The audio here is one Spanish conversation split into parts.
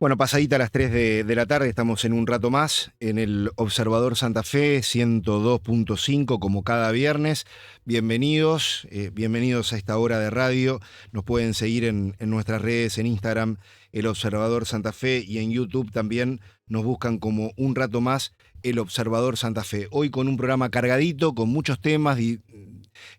Bueno, pasadita a las 3 de la tarde, estamos en un rato más en el Observador Santa Fe 102.5 como cada viernes. Bienvenidos, bienvenidos a esta hora de radio. Nos pueden seguir en nuestras redes, en Instagram, el Observador Santa Fe, y en YouTube también nos buscan como un rato más el Observador Santa Fe. Hoy con un programa cargadito, con muchos temas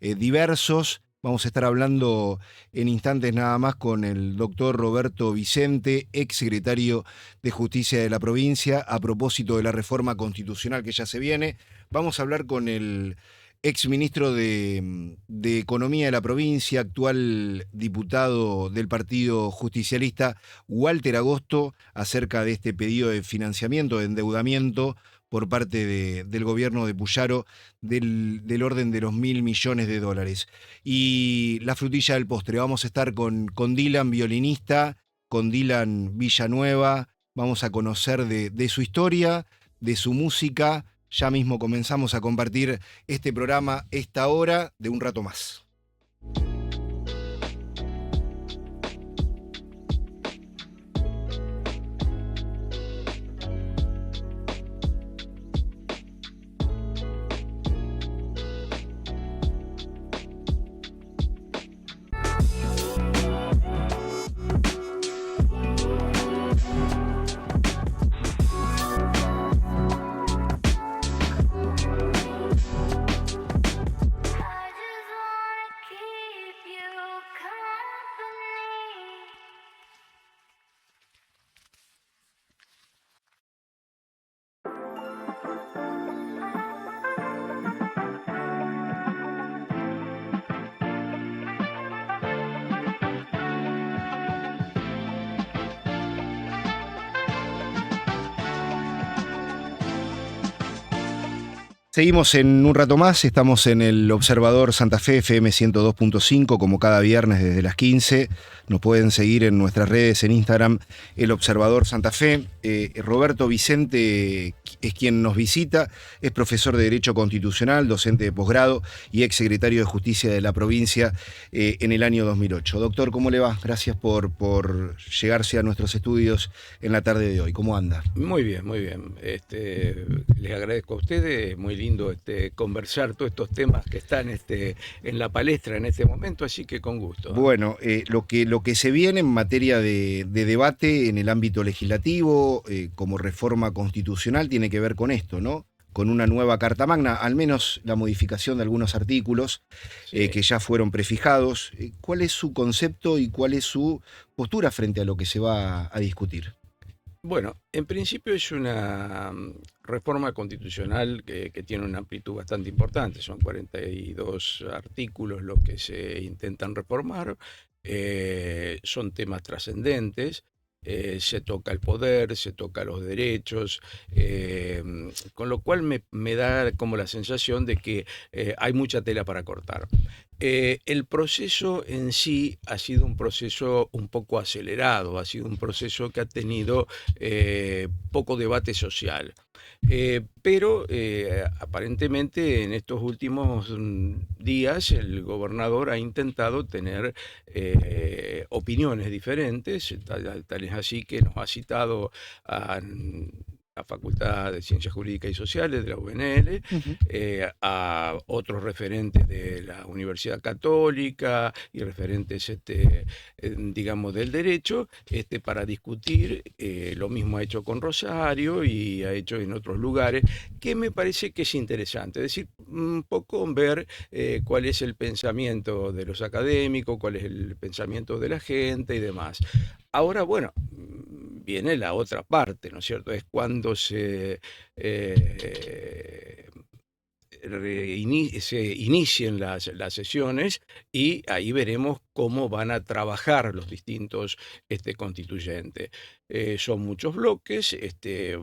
diversos. Vamos a estar hablando en instantes nada más con el doctor Roberto Vicente, ex secretario de Justicia de la provincia, a propósito de la reforma constitucional que ya se viene. Vamos a hablar con el ex ministro de Economía de la provincia, actual diputado del Partido Justicialista, Walter Agosto, acerca de este pedido de financiamiento, de endeudamiento por parte del gobierno de Puyaro del orden de los $1.000 millones. Y la frutilla del postre, vamos a estar con Dylan, violinista, con Dylan Villanueva, vamos a conocer de su historia, de su música. Ya mismo comenzamos a compartir este programa, esta hora de un rato más. Seguimos en un rato más, estamos en el Observador Santa Fe FM 102.5 como cada viernes desde las 15. Nos pueden seguir en nuestras redes, en Instagram, el Observador Santa Fe. Roberto Vicente es quien nos visita, es profesor de Derecho Constitucional, docente de posgrado y ex secretario de Justicia de la provincia en el año 2008. Doctor, ¿cómo le va? Gracias por llegarse a nuestros estudios en la tarde de hoy. ¿Cómo anda? Muy bien, muy bien. Les agradezco a ustedes, muy lindo conversar todos estos temas que están en la palestra en este momento, así que con gusto. Bueno, lo que se viene en materia de debate en el ámbito legislativo, como reforma constitucional, tiene que ver con esto, ¿no? Con una nueva Carta Magna, al menos la modificación de algunos artículos Sí. que ya fueron prefijados. ¿Cuál es su concepto y cuál es su postura frente a lo que se va a discutir? Bueno, en principio es una reforma constitucional que tiene una amplitud bastante importante, son 42 artículos los que se intentan reformar, son temas trascendentes. Se toca el poder, se toca los derechos, con lo cual me da como la sensación de que hay mucha tela para cortar. El proceso en sí ha sido un proceso un poco acelerado, ha sido un proceso que ha tenido poco debate social. Pero aparentemente en estos últimos días el gobernador ha intentado tener opiniones diferentes, tal es así que nos ha citado a la Facultad de Ciencias Jurídicas y Sociales de la UNL, Ujú. a otros referentes de la Universidad Católica y referentes, digamos, del derecho, para discutir. Lo mismo ha hecho con Rosario y ha hecho en otros lugares, que me parece que es interesante. Es decir, un poco ver cuál es el pensamiento de los académicos, cuál es el pensamiento de la gente y demás. Ahora, bueno, viene la otra parte, ¿no es cierto? Es cuando se inicien las sesiones y ahí veremos cómo van a trabajar los distintos constituyentes. Son muchos bloques,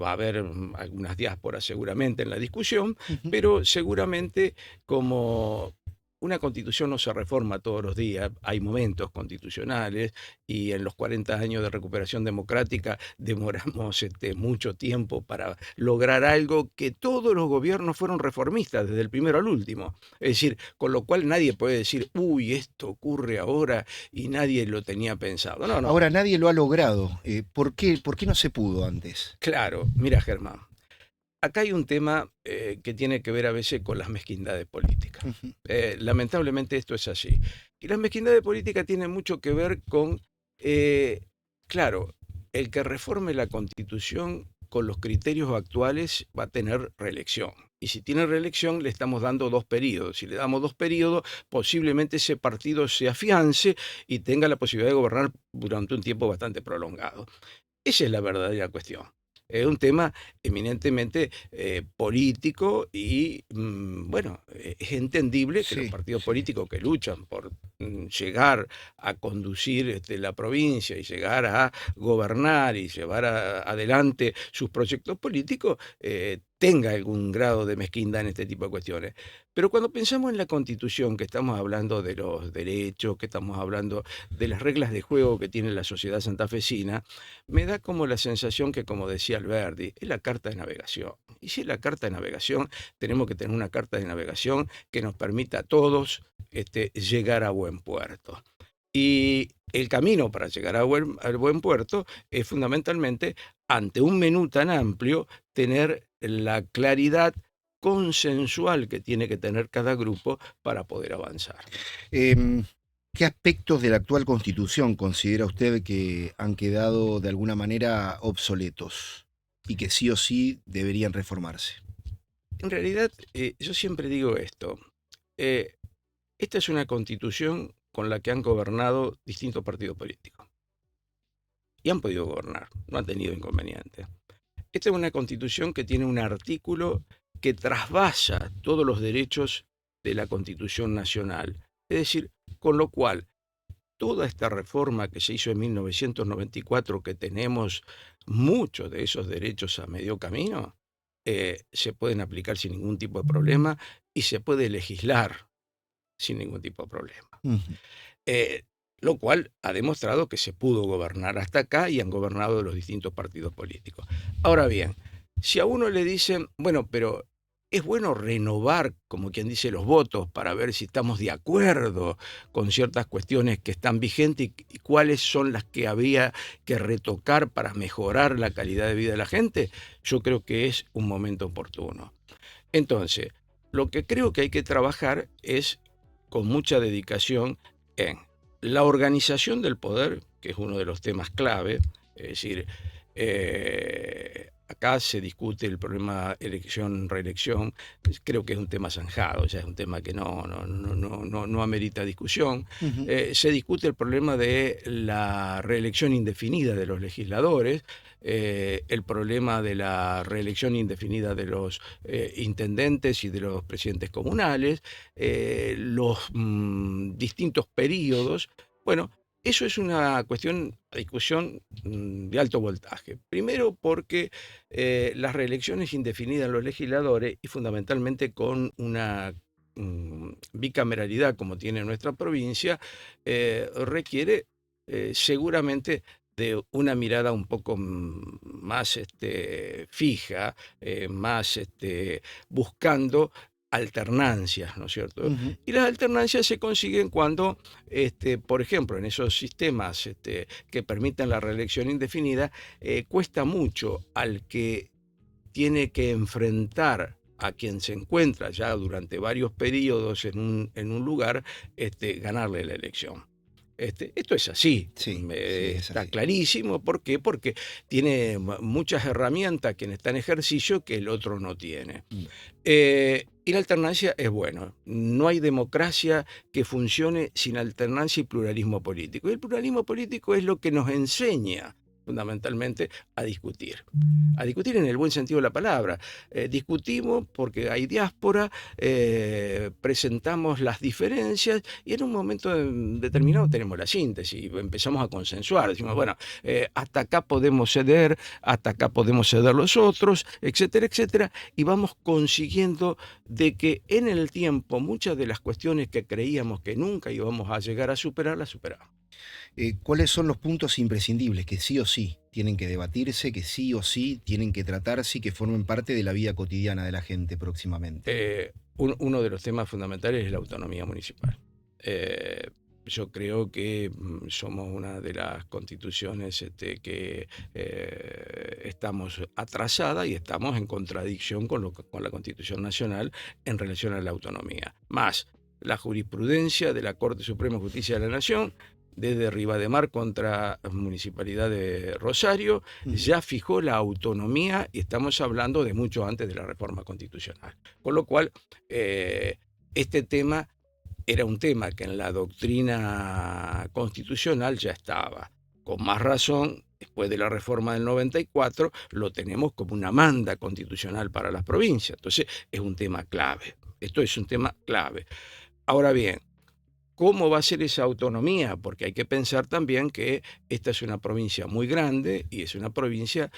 va a haber algunas diásporas seguramente en la discusión, Ujú. pero seguramente como una constitución no se reforma todos los días, hay momentos constitucionales y en los 40 años de recuperación democrática demoramos mucho tiempo para lograr algo que todos los gobiernos fueron reformistas, desde el primero al último. Es decir, con lo cual nadie puede decir, uy, esto ocurre ahora y nadie lo tenía pensado. No, no. Ahora, nadie lo ha logrado. ¿Por qué no se pudo antes? Claro, mira, Germán. Acá hay un tema que tiene que ver a veces con las mezquindades políticas. Ujú. Lamentablemente esto es así. Y las mezquindades políticas tienen mucho que ver con, claro, el que reforme la Constitución con los criterios actuales va a tener reelección. Y si tiene reelección, le estamos dando 2 periodos. Si le damos 2 periodos, posiblemente ese partido se afiance y tenga la posibilidad de gobernar durante un tiempo bastante prolongado. Esa es la verdadera cuestión. Es un tema eminentemente político y, bueno, es entendible que los Sí, partidos sí. políticos que luchan por llegar a conducir la provincia y llegar a gobernar y llevar adelante sus proyectos políticos tenga algún grado de mezquindad en este tipo de cuestiones. Pero cuando pensamos en la Constitución, que estamos hablando de los derechos, que estamos hablando de las reglas de juego que tiene la sociedad santafesina, me da como la sensación que, como decía Alberti, es la carta de navegación. Y si es la carta de navegación, tenemos que tener una carta de navegación que nos permita a todos llegar a buen puerto. Y el camino para llegar al buen puerto es fundamentalmente, ante un menú tan amplio, tener la claridad consensual que tiene que tener cada grupo para poder avanzar. Em, ¿Qué aspectos de la actual Constitución considera usted que han quedado de alguna manera obsoletos y que sí o sí deberían reformarse? En realidad, yo siempre digo esto. eh, Esta es una constitución con la que han gobernado distintos partidos políticos. Y han podido gobernar, no han tenido inconvenientes. Esta es una constitución que tiene un artículo que trasvasa todos los derechos de la Constitución Nacional. Es decir, con lo cual, toda esta reforma que se hizo en 1994, que tenemos muchos de esos derechos a medio camino, se pueden aplicar sin ningún tipo de problema y se puede legislar sin ningún tipo de problema. Ujú. Eh, lo cual ha demostrado que se pudo gobernar hasta acá y han gobernado los distintos partidos políticos. Ahora bien, si a uno le dicen, bueno, pero es bueno renovar, como quien dice, los votos para ver si estamos de acuerdo con ciertas cuestiones que están vigentes y cuáles son las que habría que retocar para mejorar la calidad de vida de la gente, yo creo que es un momento oportuno. Entonces, lo que creo que hay que trabajar es con mucha dedicación en la organización del poder, que es uno de los temas clave, es decir, acá se discute el problema elección-reelección, creo que es un tema zanjado, ya es un tema que no amerita discusión. Ujú. Se discute el problema de la reelección indefinida de los legisladores, el problema de la reelección indefinida de los intendentes y de los presidentes comunales, los distintos periodos. Bueno, eso es una discusión de alto voltaje. Primero porque las reelecciones indefinidas en los legisladores y fundamentalmente con una bicameralidad como tiene nuestra provincia, requiere seguramente de una mirada un poco más fija, más buscando alternancias, ¿no es cierto? Ujú. Y las alternancias se consiguen cuando, por ejemplo, en esos sistemas que permiten la reelección indefinida, cuesta mucho al que tiene que enfrentar a quien se encuentra ya durante varios periodos en un lugar, ganarle la elección. Esto es así, Sí, sí, es está así. clarísimo. ¿Por qué? Porque tiene muchas herramientas quien está en ejercicio que el otro no tiene. Mm. Y la alternancia es bueno. No hay democracia que funcione sin alternancia y pluralismo político. Y el pluralismo político es lo que nos enseña fundamentalmente a discutir. A discutir en el buen sentido de la palabra. Discutimos porque hay diáspora, presentamos las diferencias y en un momento determinado tenemos la síntesis, empezamos a consensuar, decimos, bueno, hasta acá podemos ceder, hasta acá podemos ceder los otros, etcétera, etcétera, y vamos consiguiendo de que en el tiempo muchas de las cuestiones que creíamos que nunca íbamos a llegar a superar, las superamos. ¿Cuáles son los puntos imprescindibles que sí o sí tienen que debatirse, que sí o sí tienen que tratarse y que formen parte de la vida cotidiana de la gente próximamente? Uno de los temas fundamentales es la autonomía municipal. Yo creo que somos una de las constituciones que estamos atrasada y estamos en contradicción con la Constitución Nacional en relación a la autonomía. Más la jurisprudencia de la Corte Suprema de Justicia de la Nación, desde Rivademar contra la Municipalidad de Rosario, ya fijó la autonomía y estamos hablando de mucho antes de la reforma constitucional. Con lo cual, este tema era un tema que en la doctrina constitucional ya estaba. Con más razón, después de la reforma del 94, lo tenemos como una manda constitucional para las provincias. Entonces, es un tema clave. Esto es un tema clave. Ahora bien, ¿cómo va a ser esa autonomía? Porque hay que pensar también que esta es una provincia muy grande y es una provincia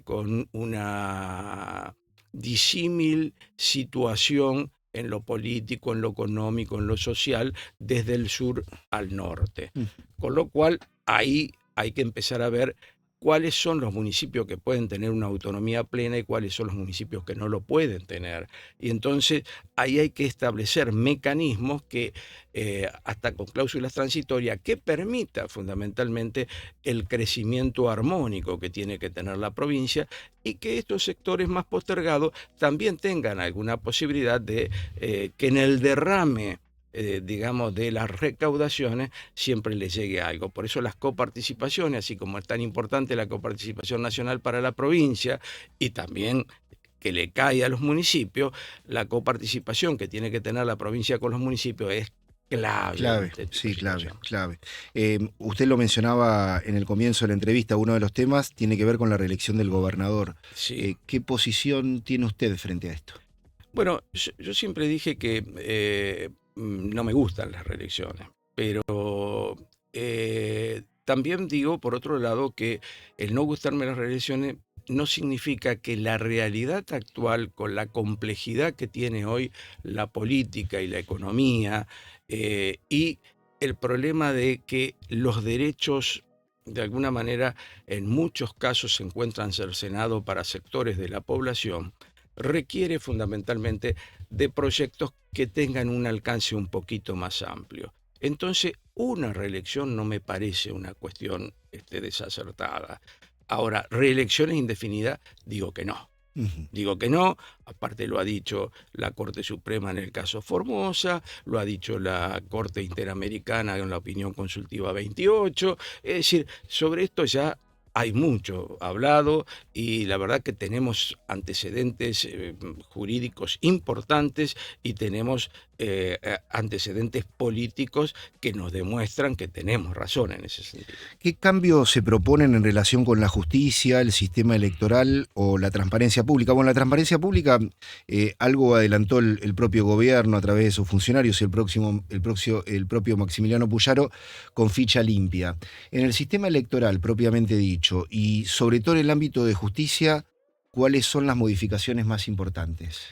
con una disímil situación en lo político, en lo económico, en lo social, desde el sur al norte. Con lo cual, ahí hay que empezar a ver cuáles son los municipios que pueden tener una autonomía plena y cuáles son los municipios que no lo pueden tener. Y entonces ahí hay que establecer mecanismos que, hasta con cláusulas transitorias, que permita fundamentalmente el crecimiento armónico que tiene que tener la provincia y que estos sectores más postergados también tengan alguna posibilidad de que en el derrame digamos, de las recaudaciones, siempre les llegue algo. Por eso las coparticipaciones, así como es tan importante la coparticipación nacional para la provincia y también que le cae a los municipios, la coparticipación que tiene que tener la provincia con los municipios es clave. Clave, sí, clave, clave. Usted lo mencionaba en el comienzo de la entrevista, uno de los temas tiene que ver con la reelección del gobernador. Sí. ¿Qué posición tiene usted frente a esto? Bueno, yo siempre dije que no me gustan las reelecciones, pero también digo, por otro lado, que el no gustarme las reelecciones no significa que la realidad actual, con la complejidad que tiene hoy la política y la economía, y el problema de que los derechos, de alguna manera, en muchos casos se encuentran cercenados para sectores de la población, requiere fundamentalmente de proyectos que tengan un alcance un poquito más amplio. Entonces, una reelección no me parece una cuestión desacertada. Ahora, reelecciones indefinidas, digo que no. Digo que no, aparte lo ha dicho la Corte Suprema en el caso Formosa, lo ha dicho la Corte Interamericana en la opinión consultiva 28, es decir, sobre esto ya hay mucho hablado y la verdad que tenemos antecedentes jurídicos importantes y tenemos antecedentes políticos que nos demuestran que tenemos razón en ese sentido. ¿Qué cambios se proponen en relación con la justicia, el sistema electoral o la transparencia pública? Bueno, la transparencia pública, algo adelantó el propio gobierno a través de sus funcionarios y el propio Maximiliano Puyaro con ficha limpia. En el sistema electoral propiamente dicho y sobre todo en el ámbito de justicia, ¿cuáles son las modificaciones más importantes?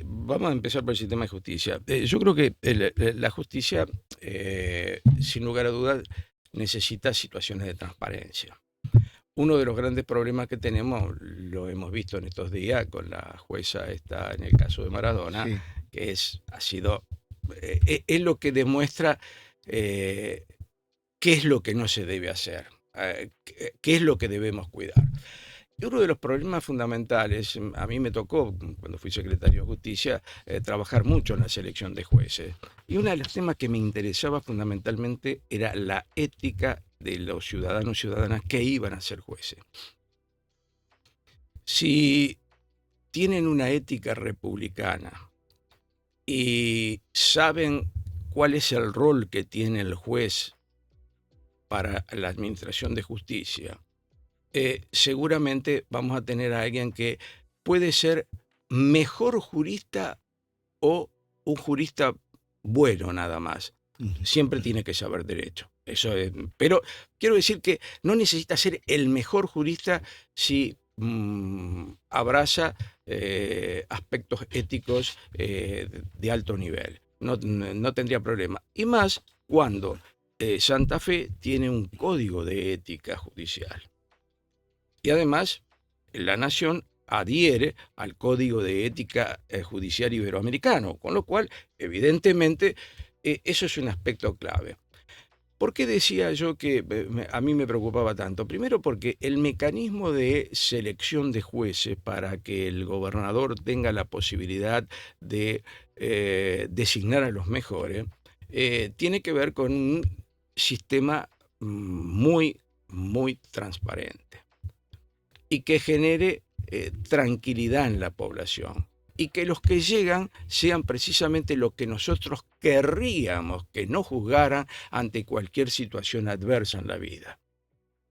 Vamos a empezar por el sistema de justicia. Yo creo que la justicia, sin lugar a dudas, necesita situaciones de transparencia. Uno de los grandes problemas que tenemos, lo hemos visto en estos días con la jueza esta en el caso de Maradona, sí, que es lo que demuestra qué es lo que no se debe hacer, qué es lo que debemos cuidar. Y uno de los problemas fundamentales, a mí me tocó, cuando fui secretario de Justicia, trabajar mucho en la selección de jueces. Y uno de los temas que me interesaba fundamentalmente era la ética de los ciudadanos y ciudadanas que iban a ser jueces. Si tienen una ética republicana y saben cuál es el rol que tiene el juez para la administración de justicia, seguramente vamos a tener a alguien que puede ser mejor jurista o un jurista bueno nada más. Siempre tiene que saber derecho. Eso es, pero quiero decir que no necesita ser el mejor jurista si abraza aspectos éticos de alto nivel. No tendría problema. Y más cuando Santa Fe tiene un código de ética judicial. Y además, la Nación adhiere al Código de Ética Judicial Iberoamericano, con lo cual, evidentemente, eso es un aspecto clave. ¿Por qué decía yo que a mí me preocupaba tanto? Primero porque el mecanismo de selección de jueces para que el gobernador tenga la posibilidad de designar a los mejores tiene que ver con un sistema muy, muy transparente y que genere tranquilidad en la población. Y que los que llegan sean precisamente lo que nosotros querríamos que no juzgaran ante cualquier situación adversa en la vida.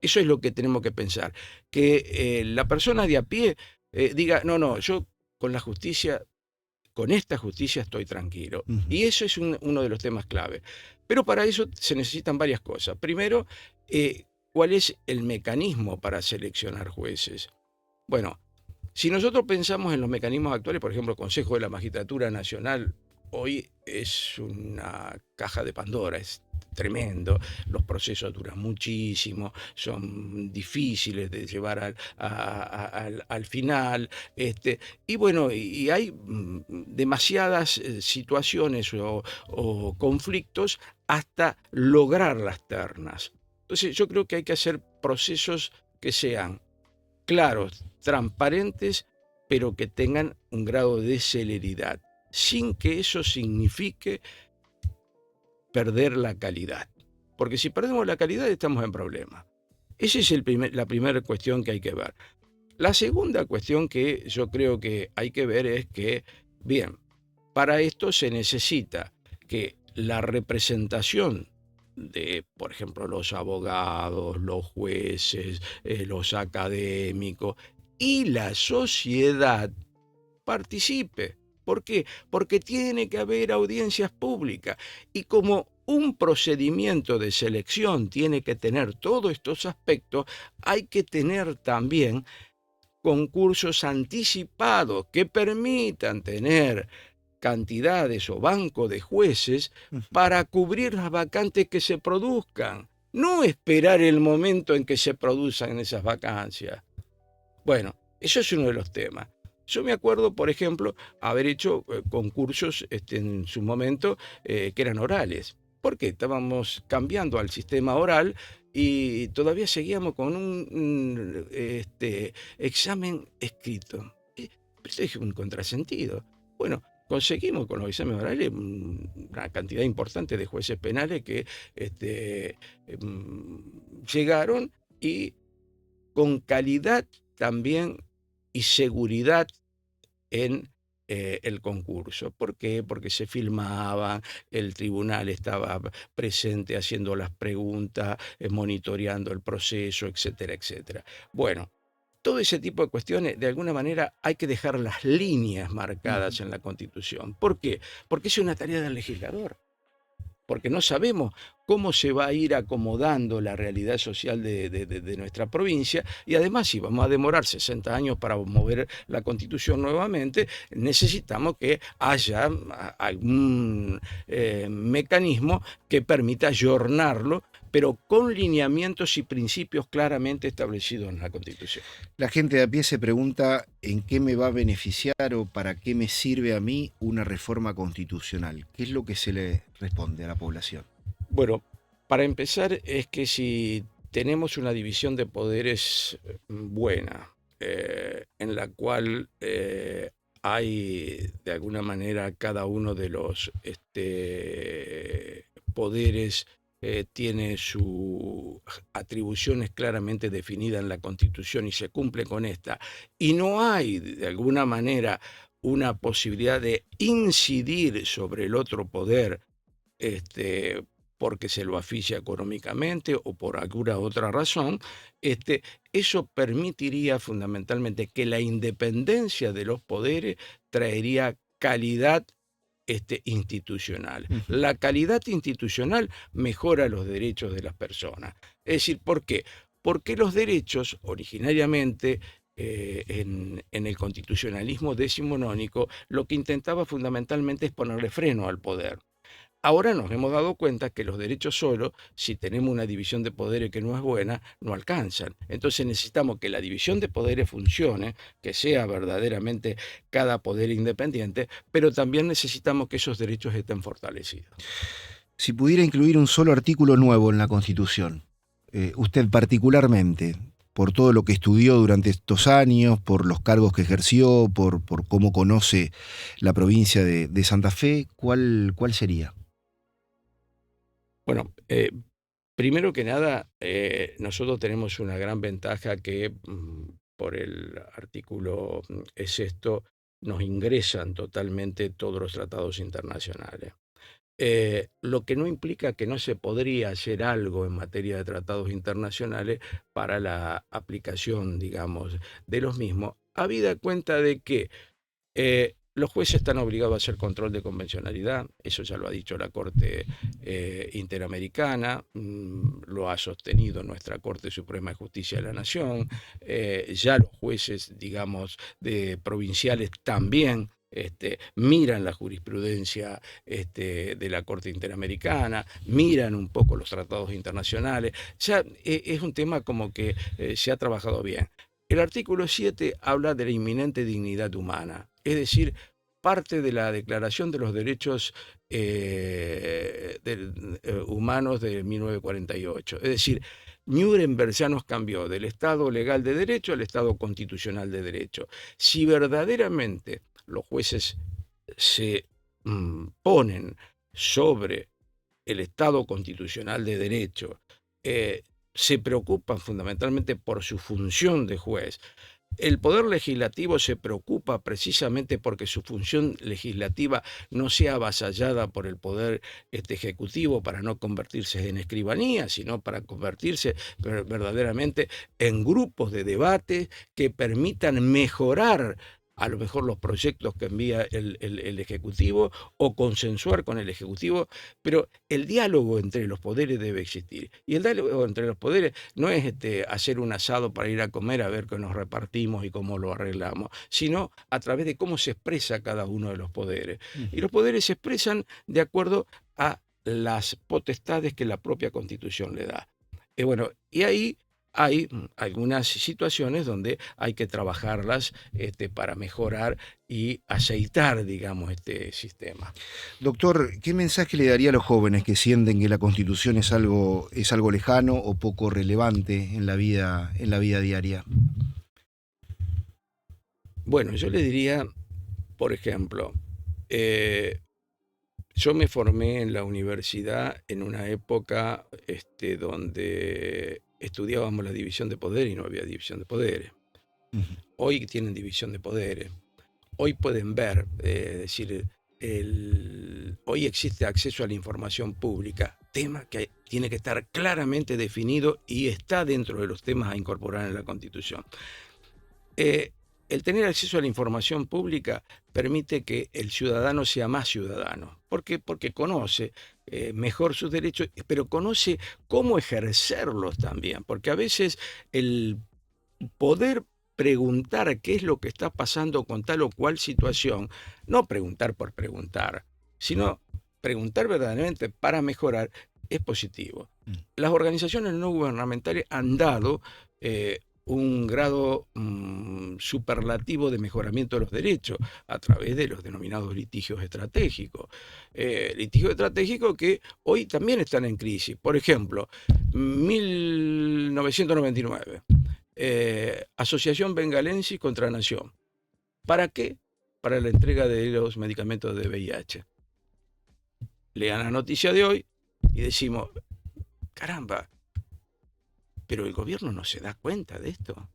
Eso es lo que tenemos que pensar. Que la persona de a pie diga, no, yo con la justicia, con esta justicia estoy tranquilo. Y eso es uno de los temas clave. Pero para eso se necesitan varias cosas. Primero, ¿cuál es el mecanismo para seleccionar jueces? Bueno, si nosotros pensamos en los mecanismos actuales, por ejemplo, el Consejo de la Magistratura Nacional, hoy es una caja de Pandora, es tremendo, los procesos duran muchísimo, son difíciles de llevar al final, y bueno, y hay demasiadas situaciones o conflictos hasta lograr las ternas. Entonces yo creo que hay que hacer procesos que sean claros, transparentes, pero que tengan un grado de celeridad, sin que eso signifique perder la calidad. Porque si perdemos la calidad estamos en problemas. Esa es la primera cuestión que hay que ver. La segunda cuestión que yo creo que hay que ver es que, bien, para esto se necesita que la representación de, por ejemplo, los abogados, los jueces, los académicos y la sociedad participe. ¿Por qué? Porque tiene que haber audiencias públicas. Y como un procedimiento de selección tiene que tener todos estos aspectos, hay que tener también concursos anticipados que permitan tener cantidades o banco de jueces para cubrir las vacantes que se produzcan. No esperar el momento en que se produzcan esas vacancias. Bueno, eso es uno de los temas. Yo me acuerdo, por ejemplo, haber hecho concursos en su momento que eran orales. ¿Por qué? Estábamos cambiando al sistema oral y todavía seguíamos con un examen escrito. Pero esto es un contrasentido. Bueno, conseguimos con los exámenes orales una cantidad importante de jueces penales que llegaron y con calidad también y seguridad en el concurso. ¿Por qué? Porque se filmaban, el tribunal estaba presente haciendo las preguntas, monitoreando el proceso, etcétera, etcétera. Bueno, todo ese tipo de cuestiones, de alguna manera, hay que dejar las líneas marcadas en la Constitución. ¿Por qué? Porque es una tarea del legislador. Porque no sabemos cómo se va a ir acomodando la realidad social de nuestra provincia, y además si vamos a demorar 60 años para mover la Constitución nuevamente, necesitamos que haya algún mecanismo que permita ayornarlo, pero con lineamientos y principios claramente establecidos en la Constitución. La gente de a pie se pregunta en qué me va a beneficiar o para qué me sirve a mí una reforma constitucional. ¿Qué es lo que se le responde a la población? Bueno, para empezar es que si tenemos una división de poderes buena, en la cual hay de alguna manera cada uno de los poderes tiene sus atribuciones claramente definidas en la Constitución y se cumple con esta, y no hay de alguna manera una posibilidad de incidir sobre el otro poder porque se lo asfixia económicamente o por alguna otra razón, eso permitiría fundamentalmente que la independencia de los poderes traería calidad institucional. Ujú. La calidad institucional mejora los derechos de las personas. Es decir, ¿por qué? Porque los derechos originariamente en el constitucionalismo decimonónico lo que intentaba fundamentalmente es ponerle freno al poder. Ahora nos hemos dado cuenta que los derechos solo, si tenemos una división de poderes que no es buena, no alcanzan. Entonces necesitamos que la división de poderes funcione, que sea verdaderamente cada poder independiente, pero también necesitamos que esos derechos estén fortalecidos. Si pudiera incluir un solo artículo nuevo en la Constitución, usted particularmente, por todo lo que estudió durante estos años, por los cargos que ejerció, por cómo conoce la provincia de Santa Fe, ¿cuál sería? Bueno, primero que nada, nosotros tenemos una gran ventaja que por el artículo sexto nos ingresan totalmente todos los tratados internacionales. Lo que no implica que no se podría hacer algo en materia de tratados internacionales para la aplicación, digamos, de los mismos, habida cuenta de que los jueces están obligados a hacer control de convencionalidad, eso ya lo ha dicho la Corte Interamericana, lo ha sostenido nuestra Corte Suprema de Justicia de la Nación, ya los jueces, digamos, de provinciales también miran la jurisprudencia de la Corte Interamericana, miran un poco los tratados internacionales, ya es un tema como que se ha trabajado bien. El artículo 7 habla de la inminente dignidad humana, es decir, parte de la Declaración de los Derechos Humanos de 1948. Es decir, Nuremberg ya nos cambió del Estado legal de derecho al Estado constitucional de derecho. Si verdaderamente los jueces se ponen sobre el Estado constitucional de derecho, se preocupan fundamentalmente por su función de juez. El Poder Legislativo se preocupa precisamente porque su función legislativa no sea avasallada por el Poder Ejecutivo para no convertirse en escribanía, sino para convertirse verdaderamente en grupos de debate que permitan mejorar a lo mejor los proyectos que envía el Ejecutivo o consensuar con el Ejecutivo, pero el diálogo entre los poderes debe existir. Y el diálogo entre los poderes no es hacer un asado para ir a comer a ver qué nos repartimos y cómo lo arreglamos, sino a través de cómo se expresa cada uno de los poderes. Y los poderes se expresan de acuerdo a las potestades que la propia Constitución le da. Bueno, y ahí hay algunas situaciones donde hay que trabajarlas para mejorar y aceitar, digamos, este sistema. Doctor, ¿qué mensaje le daría a los jóvenes que sienten que la Constitución es algo lejano o poco relevante en la vida diaria? Bueno, yo le diría, por ejemplo, yo me formé en la universidad en una época donde estudiábamos la división de poderes y no había división de poderes. Ujú. Hoy tienen división de poderes. Hoy pueden ver, decir, hoy existe acceso a la información pública, tema que tiene que estar claramente definido y está dentro de los temas a incorporar en la Constitución. El tener acceso a la información pública permite que el ciudadano sea más ciudadano. ¿Por qué? Porque conoce mejor sus derechos, pero conoce cómo ejercerlos también. Porque a veces el poder preguntar qué es lo que está pasando con tal o cual situación, no preguntar por preguntar, sino preguntar verdaderamente para mejorar, es positivo. Las organizaciones no gubernamentales han dado un grado superlativo de mejoramiento de los derechos a través de los denominados litigios estratégicos. Litigios estratégicos que hoy también están en crisis. Por ejemplo, 1999. Asociación Bengalensis contra Nación. ¿Para qué? Para la entrega de los medicamentos de VIH. Lean la noticia de hoy y decimos, caramba, pero el gobierno no se da cuenta de esto.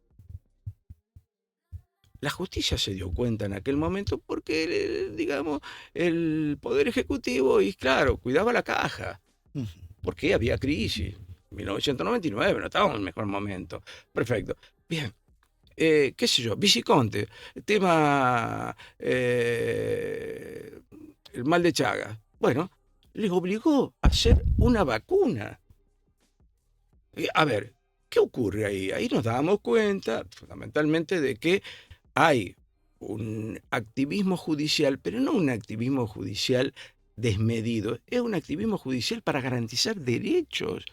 La justicia se dio cuenta en aquel momento porque, digamos, el Poder Ejecutivo, y claro, cuidaba la caja. porque había crisis. 1999, no estábamos en el mejor momento. Perfecto. Bien. Qué sé yo, Viciconte, tema el mal de Chagas. Bueno, les obligó a hacer una vacuna. A ver, ¿qué ocurre ahí? Ahí nos damos cuenta fundamentalmente de que hay un activismo judicial, pero no un activismo judicial desmedido, es un activismo judicial para garantizar derechos,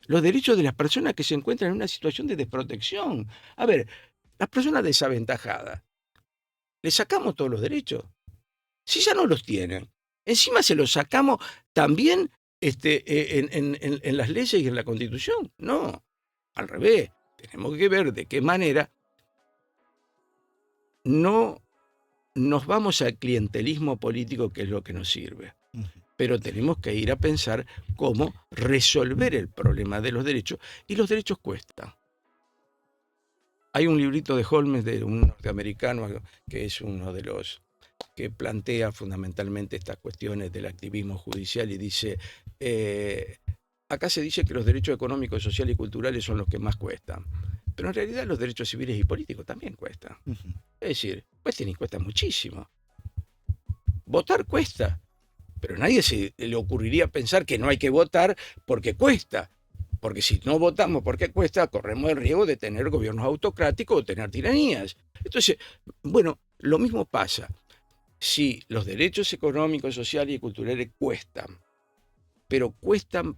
los derechos de las personas que se encuentran en una situación de desprotección. A ver, las personas desaventajadas, ¿les sacamos todos los derechos? Si ya no los tienen, encima se los sacamos también en las leyes y en la Constitución. No, al revés, tenemos que ver de qué manera no nos vamos al clientelismo político, que es lo que nos sirve. Pero tenemos que ir a pensar cómo resolver el problema de los derechos, y los derechos cuestan. Hay un librito de Holmes, de un norteamericano, que es uno de los que plantea fundamentalmente estas cuestiones del activismo judicial y dice, acá se dice que los derechos económicos, sociales y culturales son los que más cuestan, pero en realidad los derechos civiles y políticos también cuestan. Es decir, cuestan y cuestan muchísimo. Votar cuesta, pero a nadie se le ocurriría pensar que no hay que votar porque cuesta. Porque si no votamos porque cuesta, corremos el riesgo de tener gobiernos autocráticos o tener tiranías. Entonces, bueno, lo mismo pasa. Si los derechos económicos, sociales y culturales cuestan, pero cuestan,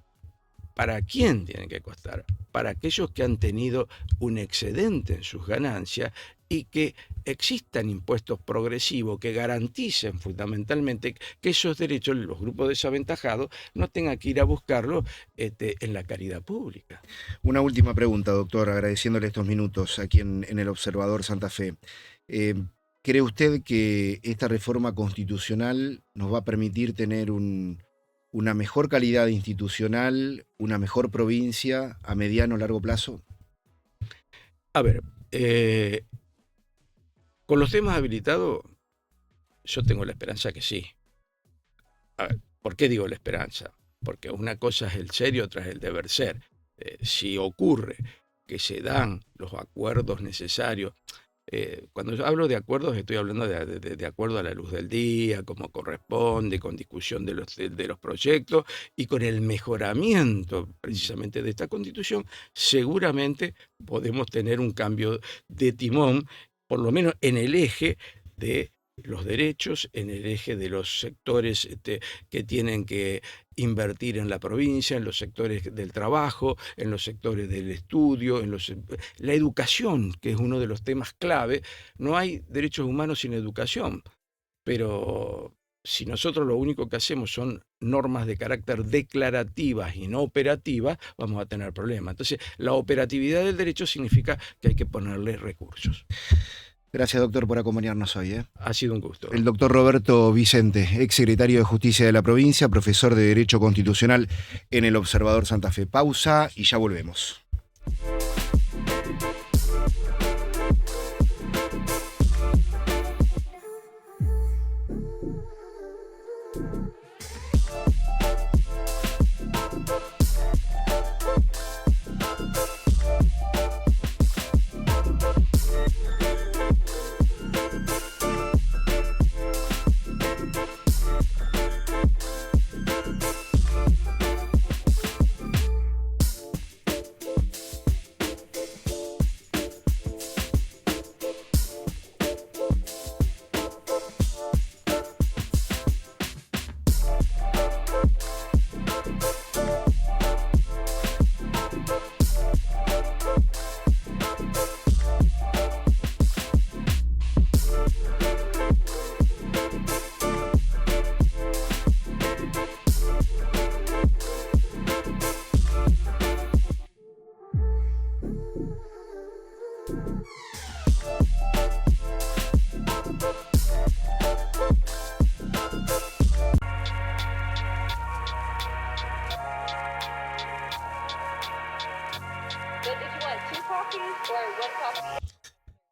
¿para quién tienen que costar? Para aquellos que han tenido un excedente en sus ganancias y que existan impuestos progresivos que garanticen fundamentalmente que esos derechos, los grupos desaventajados, no tengan que ir a buscarlos en la caridad pública. Una última pregunta, doctor, agradeciéndole estos minutos aquí en el Observador Santa Fe. ¿Cree usted que esta reforma constitucional nos va a permitir tener una mejor calidad institucional, una mejor provincia a mediano o largo plazo? A ver, con los temas habilitados, yo tengo la esperanza que sí. A ver, ¿por qué digo la esperanza? Porque una cosa es el ser y otra es el deber ser. Si ocurre que se dan los acuerdos necesarios, cuando yo hablo de acuerdos estoy hablando de acuerdo a la luz del día, como corresponde, con discusión de los proyectos y con el mejoramiento precisamente de esta Constitución, seguramente podemos tener un cambio de timón, por lo menos en el eje de los derechos, en el eje de los sectores que tienen que invertir en la provincia, en los sectores del trabajo, en los sectores del estudio, la educación, que es uno de los temas clave. No hay derechos humanos sin educación, pero si nosotros lo único que hacemos son normas de carácter declarativas y no operativas, vamos a tener problemas. Entonces, la operatividad del derecho significa que hay que ponerle recursos. Gracias, doctor, por acompañarnos hoy. Ha sido un gusto. El doctor Roberto Vicente, ex secretario de Justicia de la provincia, profesor de Derecho Constitucional en el Observador Santa Fe. Pausa y ya volvemos.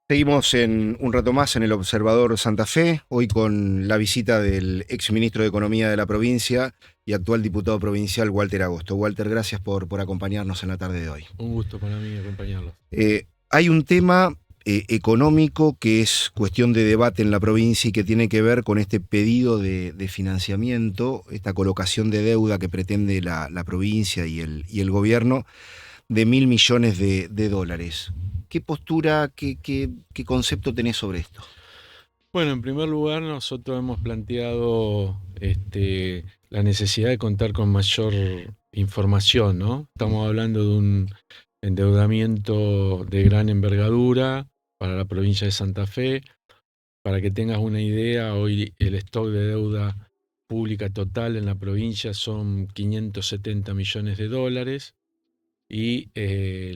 Seguimos en un rato más en el Observador Santa Fe, hoy con la visita del exministro de Economía de la provincia y y actual diputado provincial Walter Agosto. Walter, gracias por acompañarnos en la tarde de hoy. Un gusto para mí acompañarlos. Hay un tema económico que es cuestión de debate en la provincia y que tiene que ver con este pedido de financiamiento, esta colocación de deuda que pretende la provincia y el gobierno de 1.000 millones de dólares. ¿Qué postura, qué concepto tenés sobre esto? Bueno, en primer lugar, nosotros hemos planteado la necesidad de contar con mayor información, ¿no? Estamos hablando de un endeudamiento de gran envergadura para la provincia de Santa Fe. Para que tengas una idea, hoy el stock de deuda pública total en la provincia son 570 millones de dólares y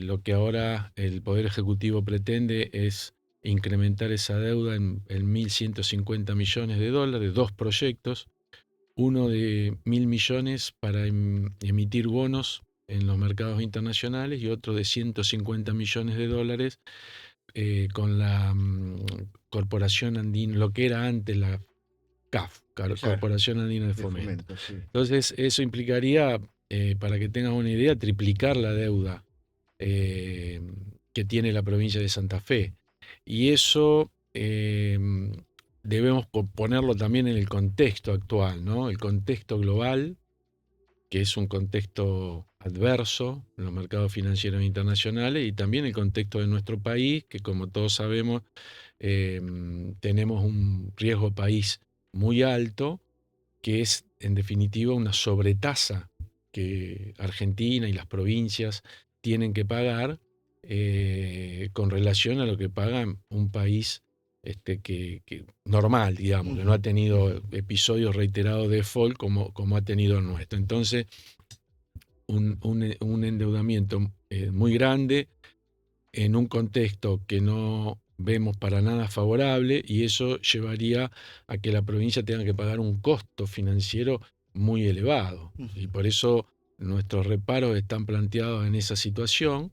lo que ahora el Poder Ejecutivo pretende es incrementar esa deuda en 1.150 millones de dólares, dos proyectos, uno de 1.000 millones para emitir bonos en los mercados internacionales y otro de 150 millones de dólares con la Corporación Andina, lo que era antes la CAF, Corporación Andina de Fomento. Sí. Entonces, eso implicaría, para que tengas una idea, triplicar la deuda que tiene la provincia de Santa Fe. Y eso debemos ponerlo también en el contexto actual, ¿no? El contexto global, que es un contexto adverso en los mercados financieros internacionales, y también el contexto de nuestro país, que como todos sabemos, tenemos un riesgo país muy alto, que es en definitiva una sobretasa que Argentina y las provincias tienen que pagar con relación a lo que paga un país que normal, digamos, que no ha tenido episodios reiterados de default como ha tenido el nuestro. Entonces, un endeudamiento muy grande en un contexto que no vemos para nada favorable, y eso llevaría a que la provincia tenga que pagar un costo financiero muy elevado. Y por eso nuestros reparos están planteados en esa situación,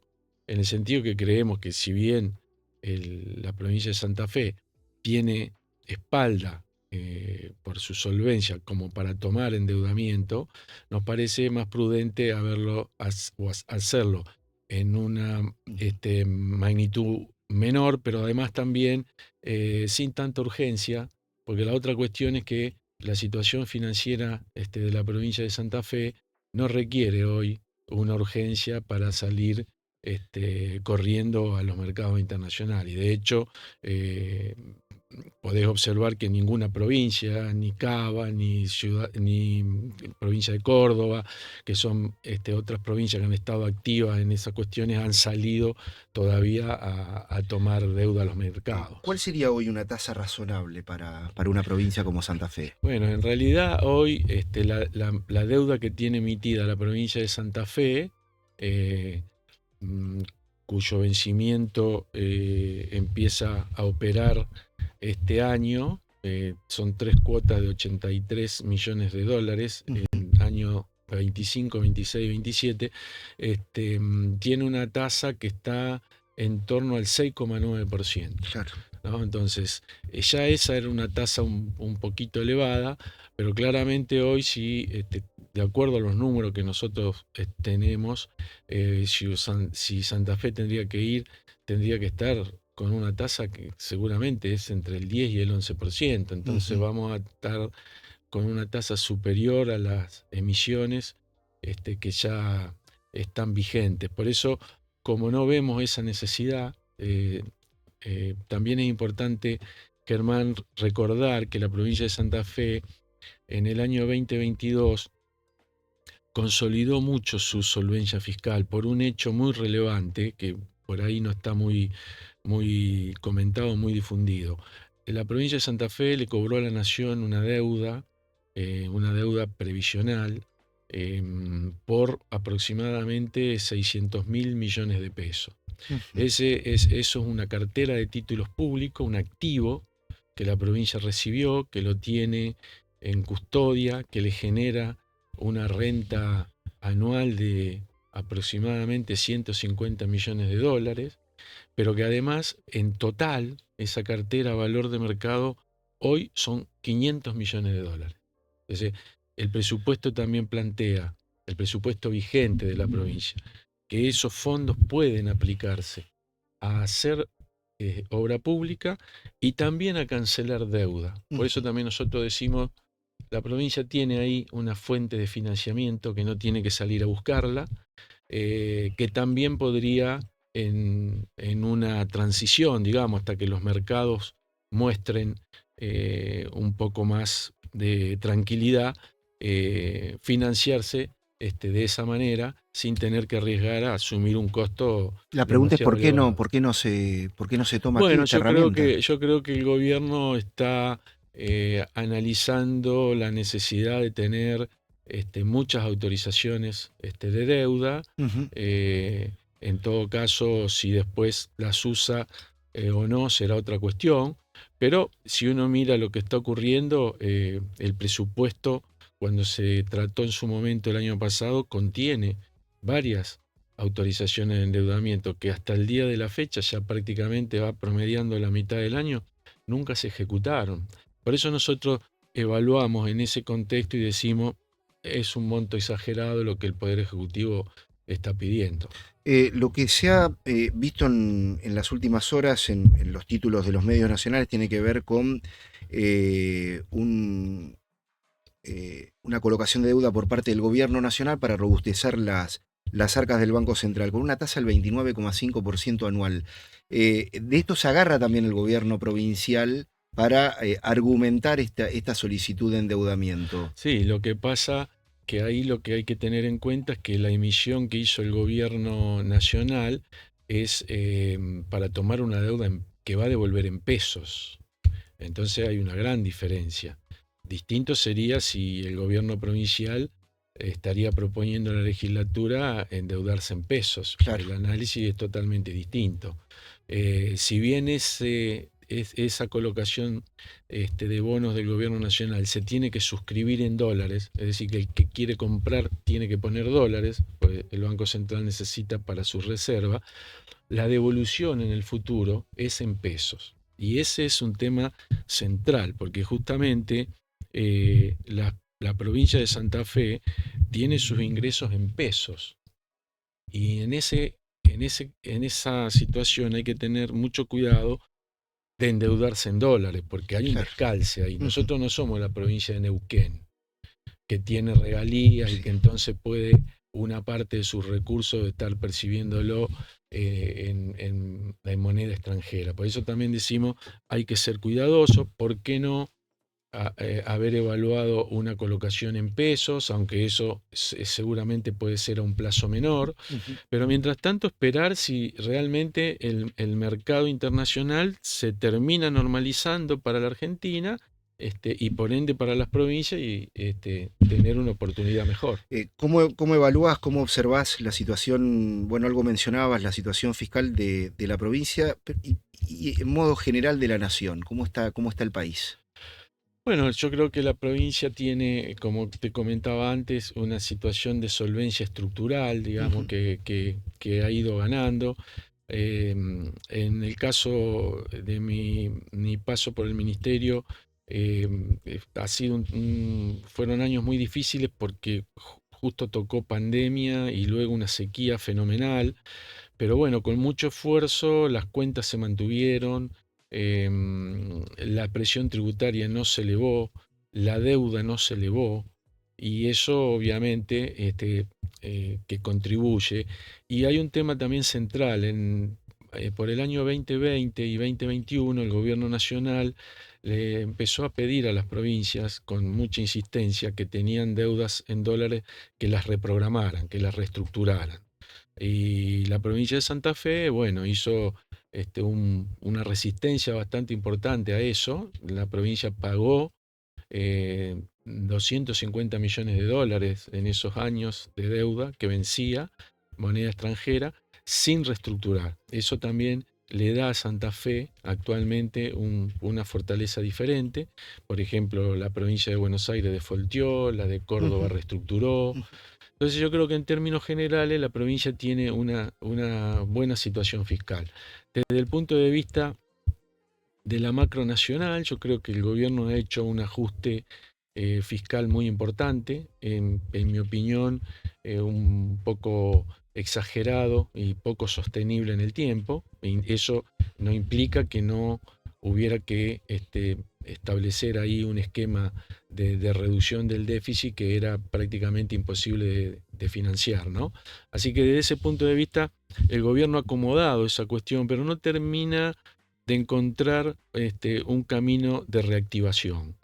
en el sentido que creemos que si bien la provincia de Santa Fe tiene espalda por su solvencia como para tomar endeudamiento, nos parece más prudente hacerlo en una magnitud menor, pero además también sin tanta urgencia, porque la otra cuestión es que la situación financiera de la provincia de Santa Fe no requiere hoy una urgencia para salir corriendo a los mercados internacionales. Y de hecho, podés observar que ninguna provincia, ni Cava, ni provincia de Córdoba, que son otras provincias que han estado activas en esas cuestiones, han salido todavía a tomar deuda a los mercados. ¿Cuál sería hoy una tasa razonable para una provincia como Santa Fe? Bueno, en realidad hoy la deuda que tiene emitida la provincia de Santa Fe, cuyo vencimiento empieza a operar este año, son 3 cuotas de 83 millones de dólares en año 25, 26, 27, tiene una tasa que está en torno al 6,9%. Claro. ¿No? Entonces, ya esa era una tasa un poquito elevada, pero claramente hoy sí, de acuerdo a los números que nosotros tenemos, si Santa Fe tendría que estar con una tasa que seguramente es entre el 10 y el 11%. Entonces vamos a estar con una tasa superior a las emisiones que ya están vigentes. Por eso, como no vemos esa necesidad, también es importante, Germán, recordar que la provincia de Santa Fe en el año 2022 consolidó mucho su solvencia fiscal por un hecho muy relevante que por ahí no está muy comentado, muy difundido. La provincia de Santa Fe le cobró a la Nación una deuda previsional por aproximadamente 600.000 millones de pesos. Eso es una cartera de títulos públicos, un activo que la provincia recibió, que lo tiene en custodia, que le genera una renta anual de aproximadamente 150 millones de dólares, pero que además en total esa cartera valor de mercado hoy son 500 millones de dólares. Entonces, el presupuesto también plantea, el presupuesto vigente de la provincia, que esos fondos pueden aplicarse a hacer obra pública y también a cancelar deuda. Por eso también nosotros decimos, la provincia tiene ahí una fuente de financiamiento que no tiene que salir a buscarla, que también podría en una transición, digamos, hasta que los mercados muestren un poco más de tranquilidad, financiarse de esa manera sin tener que arriesgar a asumir un costo La pregunta es demasiado elevado. por qué no se toma aquí Bueno, esta herramienta. yo creo que el gobierno está analizando la necesidad de tener muchas autorizaciones de deuda. Ujú. En todo caso, si después las usa o no, será otra cuestión. Pero si uno mira lo que está ocurriendo, el presupuesto, cuando se trató en su momento el año pasado, contiene varias autorizaciones de endeudamiento que hasta el día de la fecha, ya prácticamente va promediando la mitad del año, nunca se ejecutaron. Por eso nosotros evaluamos en ese contexto y decimos, es un monto exagerado lo que el Poder Ejecutivo está pidiendo. Lo que se ha visto en las últimas horas en los títulos de los medios nacionales tiene que ver con una colocación de deuda por parte del gobierno nacional para robustecer las arcas del Banco Central, con una tasa del 29,5% anual. De esto se agarra también el gobierno provincial para argumentar esta solicitud de endeudamiento. Sí, lo que pasa que ahí lo que hay que tener en cuenta es que la emisión que hizo el gobierno nacional es para tomar una deuda que va a devolver en pesos. Entonces hay una gran diferencia. Distinto sería si el gobierno provincial estaría proponiendo a la legislatura endeudarse en pesos. Claro. El análisis es totalmente distinto. Si bien esa colocación de bonos del gobierno nacional se tiene que suscribir en dólares, es decir, que el que quiere comprar tiene que poner dólares, pues el Banco Central necesita para su reserva, la devolución en el futuro es en pesos. Y ese es un tema central, porque justamente la provincia de Santa Fe tiene sus ingresos en pesos. Y en esa situación hay que tener mucho cuidado de endeudarse en dólares, porque hay un Claro. descalce ahí. Nosotros no somos la provincia de Neuquén, que tiene regalías y Sí. que entonces puede una parte de sus recursos estar percibiéndolo en moneda extranjera. Por eso también decimos, hay que ser cuidadosos. ¿Por qué no haber evaluado una colocación en pesos, aunque eso seguramente puede ser a un plazo menor? Ujú. Pero mientras tanto, esperar si realmente el mercado internacional se termina normalizando para la Argentina, y por ende para las provincias, y tener una oportunidad mejor. ¿Cómo evalúas, cómo observás la situación? Bueno, algo mencionabas, la situación fiscal de la provincia y en modo general de la nación. ¿Cómo está el país? Bueno, yo creo que la provincia tiene, como te comentaba antes, una situación de solvencia estructural, digamos, Ujú. que ha ido ganando. En el caso de mi paso por el ministerio, fueron años muy difíciles porque justo tocó pandemia y luego una sequía fenomenal. Pero bueno, con mucho esfuerzo las cuentas se mantuvieron, la presión tributaria no se elevó, la deuda no se elevó, y eso obviamente que contribuye. Y hay un tema también central. Por el año 2020 y 2021 el gobierno nacional le empezó a pedir a las provincias con mucha insistencia que tenían deudas en dólares que las reprogramaran, que las reestructuraran. Y la provincia de Santa Fe, bueno, hizo una resistencia bastante importante a eso. La provincia pagó 250 millones de dólares en esos años de deuda que vencía, moneda extranjera, sin reestructurar. Eso también le da a Santa Fe actualmente una fortaleza diferente. Por ejemplo, la provincia de Buenos Aires defaultió, la de Córdoba Ujú. reestructuró. Ujú. Entonces yo creo que en términos generales la provincia tiene una buena situación fiscal. Desde el punto de vista de la macronacional, yo creo que el gobierno ha hecho un ajuste fiscal muy importante, en mi opinión, un poco exagerado y poco sostenible en el tiempo. Y eso no implica que no hubiera que establecer ahí un esquema de reducción del déficit que era prácticamente imposible de financiar, ¿no? Así que desde ese punto de vista, el gobierno ha acomodado esa cuestión, pero no termina de encontrar un camino de reactivación.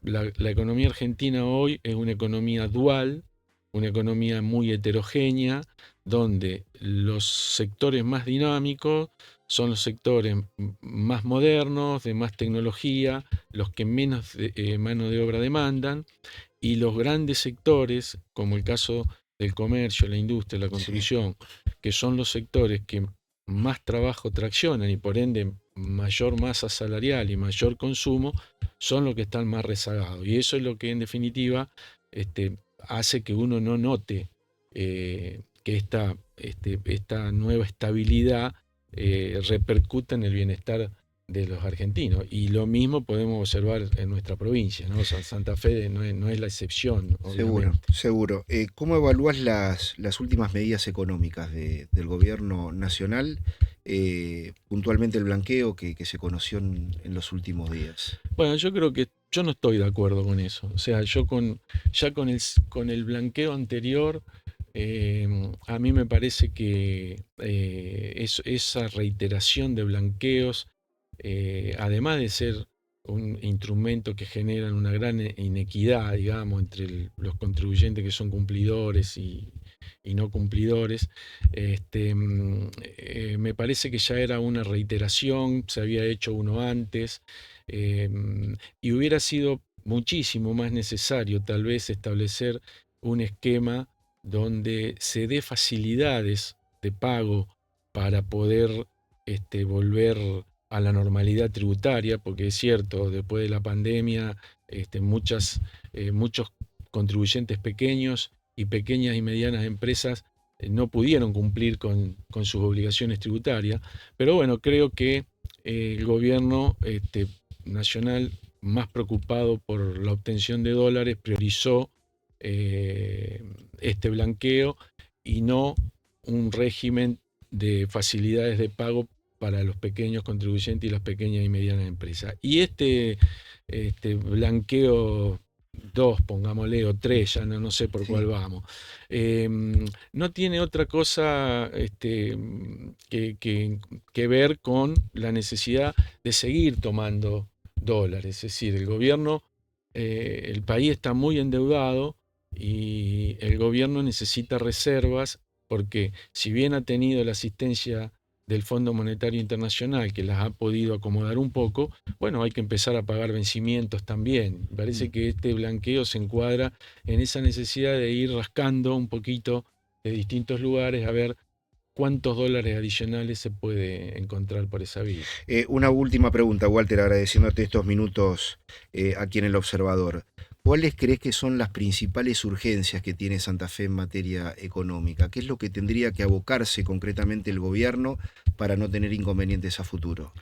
La economía argentina hoy es una economía dual, una economía muy heterogénea, donde los sectores más dinámicos son los sectores más modernos, de más tecnología, los que menos mano de obra demandan, y los grandes sectores, como el caso del comercio, la industria, la Sí, construcción, que son los sectores que más trabajo traccionan y por ende mayor masa salarial y mayor consumo, son los que están más rezagados. Y eso es lo que en definitiva hace que uno no note que esta nueva estabilidad repercuta en el bienestar de los argentinos. Y lo mismo podemos observar en nuestra provincia, ¿no? Santa Fe no es la excepción, seguro, obviamente. seguro. ¿Cómo evalúas las últimas medidas económicas del gobierno nacional, puntualmente el blanqueo que se conoció en los últimos días? Bueno, yo creo que yo no estoy de acuerdo con eso. O sea, ya con el blanqueo anterior, a mí me parece que esa reiteración de blanqueos, además de ser un instrumento que genera una gran inequidad, digamos, entre los contribuyentes que son cumplidores y no cumplidores, me parece que ya era una reiteración, se había hecho uno antes, eh, y hubiera sido muchísimo más necesario tal vez establecer un esquema donde se dé facilidades de pago para poder volver a la normalidad tributaria, porque es cierto, después de la pandemia, muchos contribuyentes pequeños y pequeñas y medianas empresas no pudieron cumplir con sus obligaciones tributarias, pero bueno, creo que el gobierno nacional, más preocupado por la obtención de dólares, priorizó este blanqueo y no un régimen de facilidades de pago para los pequeños contribuyentes y las pequeñas y medianas empresas. Y blanqueo 2, pongámosle, o 3, ya no sé por cuál Sí. vamos, eh, no tiene otra cosa que ver con la necesidad de seguir tomando dólares. Es decir, el país está muy endeudado y el gobierno necesita reservas porque si bien ha tenido la asistencia del Fondo Monetario Internacional, que las ha podido acomodar un poco, bueno, hay que empezar a pagar vencimientos también. Parece Mm. que este blanqueo se encuadra en esa necesidad de ir rascando un poquito de distintos lugares a ver cuántos dólares adicionales se puede encontrar por esa vía. Una última pregunta, Walter, agradeciéndote estos minutos aquí en El Observador. ¿Cuáles crees que son las principales urgencias que tiene Santa Fe en materia económica? ¿Qué es lo que tendría que abocarse concretamente el gobierno para no tener inconvenientes a futuro?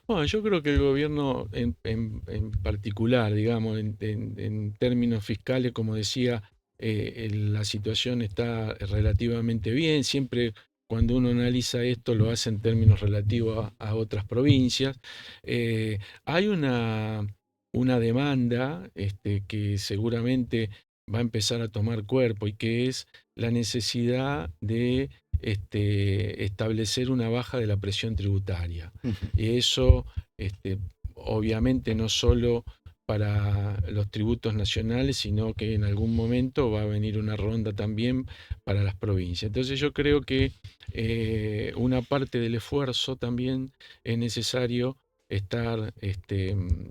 Bueno, yo creo que el gobierno en particular, digamos, en términos fiscales, como decía, la situación está relativamente bien. Siempre cuando uno analiza esto lo hace en términos relativos a otras provincias. Hay una demanda que seguramente va a empezar a tomar cuerpo y que es la necesidad de establecer una baja de la presión tributaria. Ujú. Eso, obviamente, no solo para los tributos nacionales, sino que en algún momento va a venir una ronda también para las provincias. Entonces yo creo que una parte del esfuerzo también es necesario estar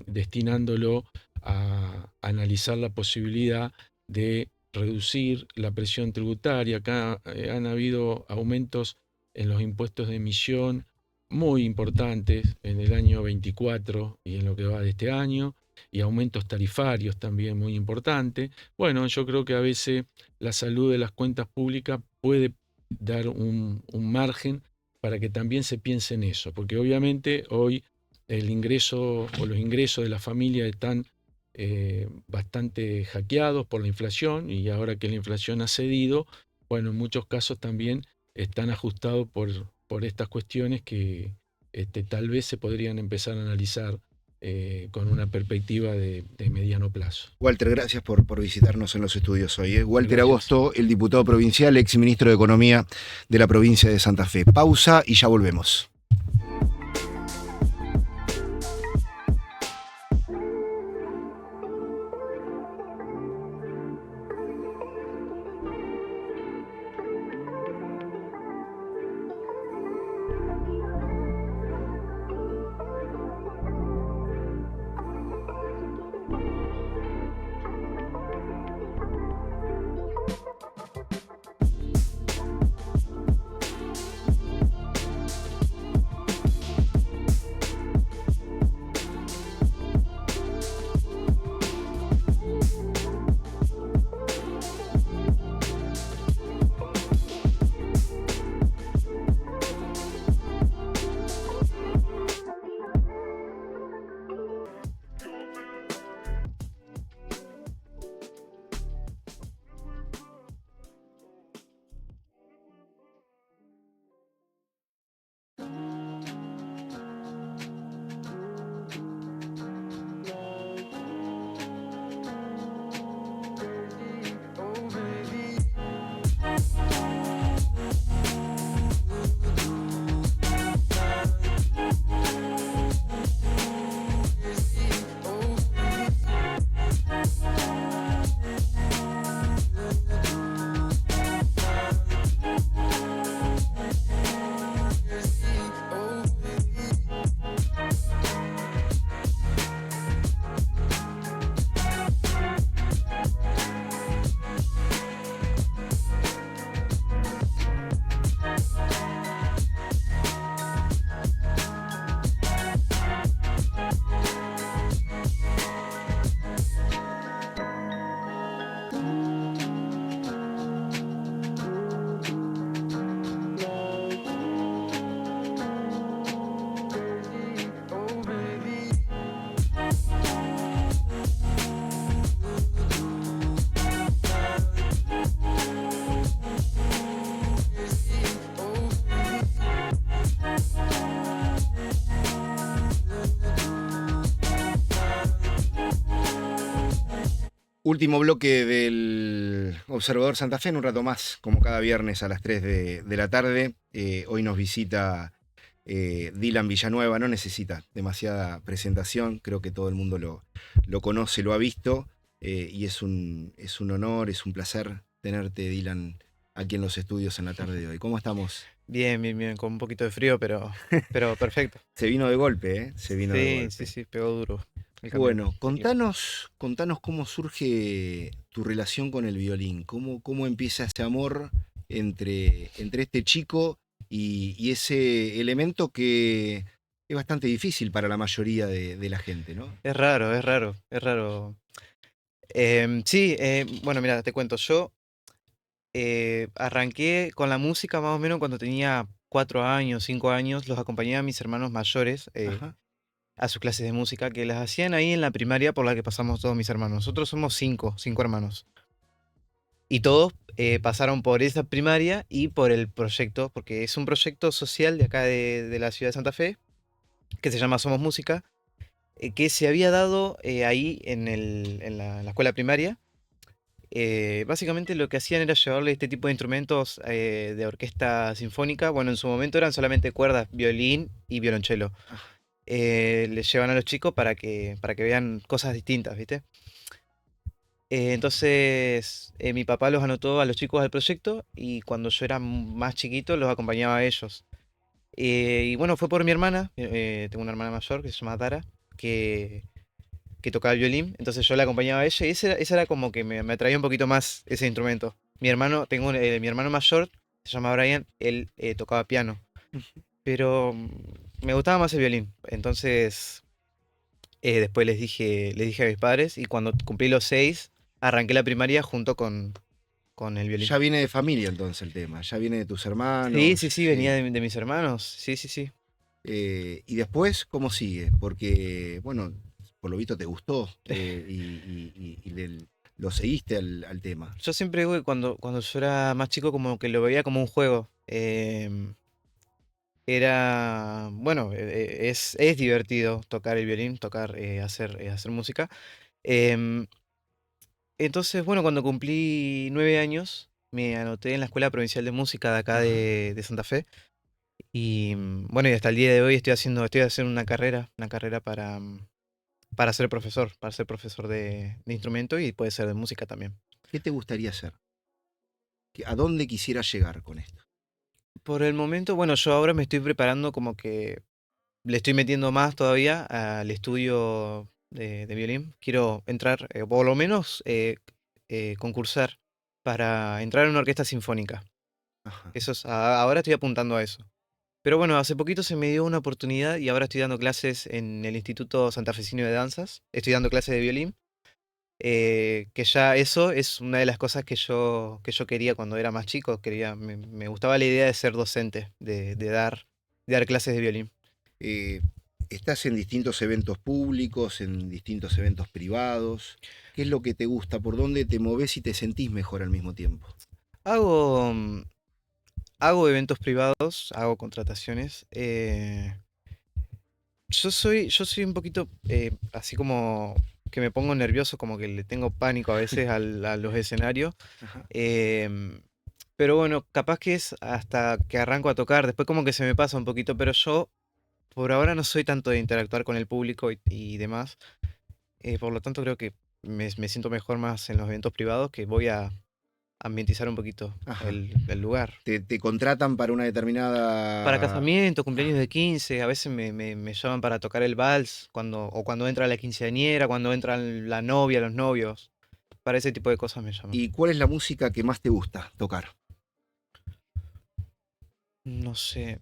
destinándolo a analizar la posibilidad de reducir la presión tributaria. Acá han habido aumentos en los impuestos de emisión muy importantes en el año 24 y en lo que va de este año, y aumentos tarifarios también muy importantes. Bueno, yo creo que a veces la salud de las cuentas públicas puede dar un margen para que también se piense en eso, porque obviamente hoy el ingreso o los ingresos de la familia están bastante hackeados por la inflación, y ahora que la inflación ha cedido, bueno, en muchos casos también están ajustados por estas cuestiones que tal vez se podrían empezar a analizar con una perspectiva de mediano plazo. Walter, gracias por visitarnos en los estudios hoy. Walter Gracias. Agosto, el diputado provincial, ex ministro de Economía de la provincia de Santa Fe. Pausa y ya volvemos. Último bloque del Observador Santa Fe, en un rato más, como cada viernes a las 3 de la tarde. Hoy nos visita Dylan Villanueva, no necesita demasiada presentación, creo que todo el mundo lo conoce, lo ha visto, y es un honor, es un placer tenerte, Dylan, aquí en los estudios en la tarde de hoy. ¿Cómo estamos? Bien, bien, bien, con un poquito de frío, pero perfecto. Se vino de golpe, ¿eh? Se vino de golpe. Sí, pegó duro el cambio. Bueno, contanos cómo surge tu relación con el violín, cómo empieza ese amor entre este chico y ese elemento que es bastante difícil para la mayoría de la gente, ¿no? Es raro, es raro, es raro. Sí, bueno, mira, te cuento, yo arranqué con la música más o menos cuando tenía 4 años, 5 años, los acompañé a mis hermanos mayores Ajá. a sus clases de música, que las hacían ahí en la primaria por la que pasamos todos mis hermanos. Nosotros somos cinco hermanos. Y todos pasaron por esa primaria y por el proyecto, porque es un proyecto social de acá de la ciudad de Santa Fe, que se llama Somos Música, que se había dado ahí en la escuela primaria. Básicamente lo que hacían era llevarle este tipo de instrumentos de orquesta sinfónica. Bueno, en su momento eran solamente cuerdas, violín y violonchelo. Les llevan a los chicos para que vean cosas distintas, ¿viste? Entonces mi papá los anotó a los chicos al proyecto y cuando yo era más chiquito los acompañaba a ellos. Y bueno, fue por mi hermana, tengo una hermana mayor que se llama Tara, que tocaba el violín, entonces yo la acompañaba a ella y ese era como que me atraía un poquito más ese instrumento. Mi hermano mayor, se llama Brian, él tocaba piano, pero me gustaba más el violín, entonces después les dije a mis padres y cuando cumplí los 6 arranqué la primaria junto con el violín. Ya viene de familia entonces el tema, ya viene de tus hermanos. Sí, venía de mis hermanos, sí. Y después, ¿cómo sigue? Porque, bueno, por lo visto te gustó lo seguiste al tema. Yo siempre digo que cuando yo era más chico como que lo veía como un juego. Era, bueno, es divertido tocar el violín, hacer música. Em, entonces, bueno, cuando cumplí 9 años, me anoté en la Escuela Provincial de Música de acá Ajá. de Santa Fe. Y bueno, y hasta el día de hoy estoy haciendo una carrera para ser profesor de instrumento y puede ser de música también. ¿Qué te gustaría hacer? ¿A dónde quisieras llegar con esto? Por el momento, bueno, yo ahora me estoy preparando como que le estoy metiendo más todavía al estudio de violín. Quiero entrar, o por lo menos concursar para entrar en una orquesta sinfónica. Ajá. Ahora estoy apuntando a eso. Pero bueno, hace poquito se me dio una oportunidad y ahora estoy dando clases en el Instituto Santafesino de Danzas. Estoy dando clases de violín. Que ya eso es una de las cosas que yo quería cuando era más chico. Me gustaba la idea de ser docente, de dar clases de violín. Eh, Estás en distintos eventos públicos, en distintos eventos privados. ¿Qué es lo que te gusta? ¿Por dónde te moves y te sentís mejor al mismo tiempo? Hago, hago eventos privados, hago contrataciones. Yo soy un poquito así como que me pongo nervioso, como que le tengo pánico a veces a los escenarios. Ajá. em, pero bueno, capaz que es hasta que arranco a tocar, después como que se me pasa un poquito, pero yo por ahora no soy tanto de interactuar con el público y demás. Por lo tanto creo que me siento mejor más en los eventos privados, que voy a ambientizar un poquito Ajá. el lugar. Te contratan para una Para determinada... casamiento, cumpleaños Ajá. de 15, a veces me llaman para tocar el vals, o cuando entra la quinceañera, cuando entra la novia, los novios. Para ese tipo de cosas me llaman. ¿Y cuál es la música que más te gusta tocar? No sé,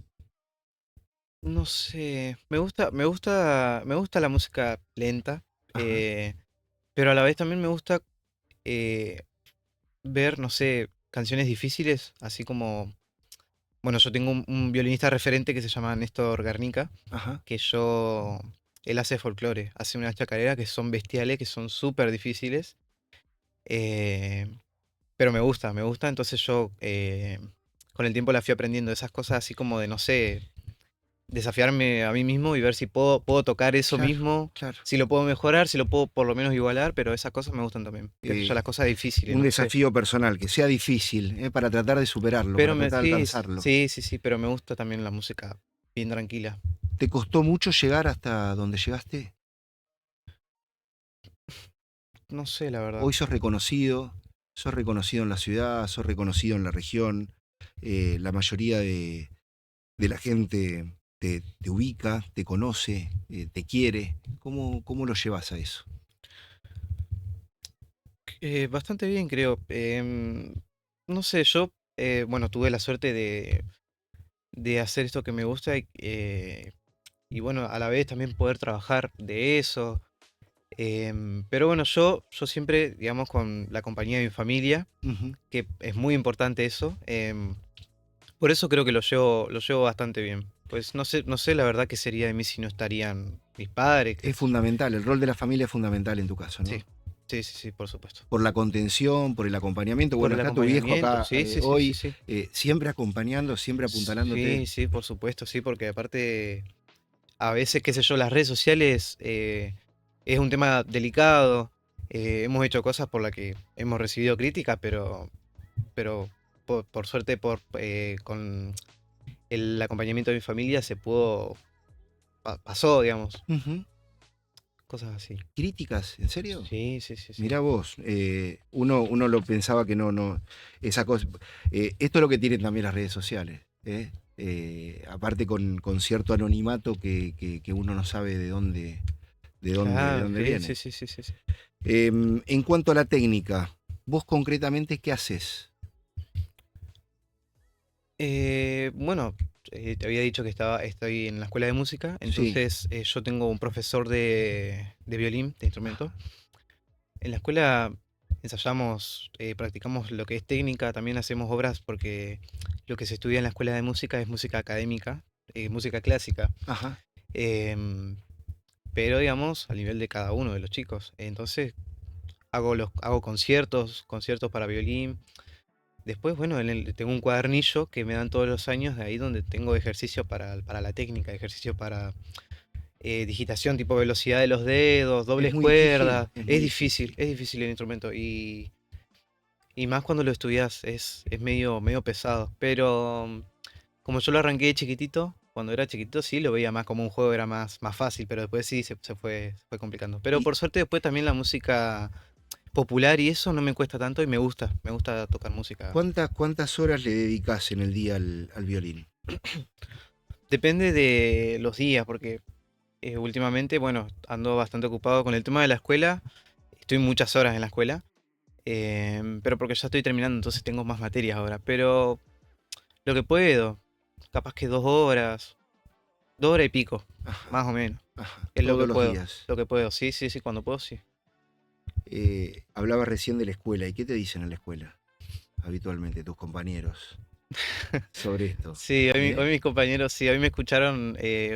no sé. Me gusta la música lenta, Ajá. pero a la vez también me gusta eh, ver, no sé, canciones difíciles, así como, bueno, yo tengo un violinista referente que se llama Néstor Garnica, Ajá. que él hace folclore, hace unas chacareras que son bestiales, que son súper difíciles, eh, pero me gusta, entonces yo con el tiempo la fui aprendiendo, esas cosas así como de, no sé, desafiarme a mí mismo y ver si puedo tocar eso Claro, mismo, claro. si lo puedo mejorar, si lo puedo por lo menos igualar, pero esas cosas me gustan también, qué sé yo, las cosas difíciles, Un no sé. desafío personal, que sea difícil, para tratar de superarlo, para tratar de Sí, alcanzarlo. sí, sí, sí, pero me gusta también la música bien tranquila. ¿Te costó mucho llegar hasta donde llegaste? No sé, la verdad. Hoy sos reconocido en la ciudad, sos reconocido en la región, la mayoría de la gente te ubica, te conoce, te quiere. ¿Cómo lo llevas a eso? Bastante bien, creo. No sé, yo, bueno, tuve la suerte de hacer esto que me gusta y bueno, a la vez también poder trabajar de eso. Pero bueno, yo siempre, digamos, con la compañía de mi familia, Ujú. que es muy importante eso, por eso creo que lo llevo bastante bien. Pues no sé la verdad qué sería de mí si no estarían mis padres, Es fundamental, el rol de la familia es fundamental en tu caso, sí, ¿no? sí, sí, sí, por supuesto. Por la contención, por el acompañamiento. Por Bueno, el está tu viejo acompañamiento, acá sí, sí, sí, sí, hoy, sí. siempre acompañando, siempre apuntalándote. Sí, sí, por supuesto, sí, porque aparte, a veces, qué sé yo, las redes sociales es un tema delicado. Hemos hecho cosas por las que hemos recibido críticas, pero por suerte, con el acompañamiento de mi familia se pasó, digamos, Ujú. cosas así. ¿Críticas? ¿En serio? Sí, sí, sí, sí. Mirá vos, uno lo pensaba que no, esa cosa, esto es lo que tienen también las redes sociales, ¿eh? Aparte con cierto anonimato que uno no sabe de Claro, dónde sí, sí, viene. sí, sí, sí, sí. En cuanto a la técnica, vos concretamente, ¿qué haces? Bueno, te había dicho que estoy en la escuela de música, Sí. entonces yo tengo un profesor de violín, de instrumento. Ajá. En la escuela ensayamos, practicamos lo que es técnica, también hacemos obras porque lo que se estudia en la escuela de música es música académica, música clásica. Ajá. Em, pero digamos, al nivel de cada uno de los chicos. Entonces, hago conciertos para violín. Después, bueno, tengo un cuadernillo que me dan todos los años, de ahí donde tengo ejercicio para la técnica, ejercicio para digitación, tipo velocidad de los dedos, Es dobles muy difícil, cuerdas. es muy difícil. Es difícil el instrumento y más cuando lo estudias es medio pesado. Pero como yo lo arranqué de chiquitito, cuando era chiquitito sí lo veía más como un juego, era más fácil, pero después sí se fue complicando. Pero ¿Y por suerte después también la música popular y eso no me cuesta tanto y me gusta tocar música. cuántas horas le dedicas en el día al violín? Depende de los días, porque últimamente, bueno, ando bastante ocupado con el tema de la escuela. Estoy muchas horas en la escuela, pero porque ya estoy terminando, entonces tengo más materias ahora. Pero lo que puedo, capaz que 2 horas, 2 horas y pico, Ajá, más o menos. ajá, Es todos los días. lo que puedo, sí, sí, sí, cuando puedo, sí. Hablabas recién de la escuela. ¿Y qué te dicen en la escuela habitualmente tus compañeros sobre esto? Sí, ¿Eh? hoy mis compañeros, sí, hoy me escucharon,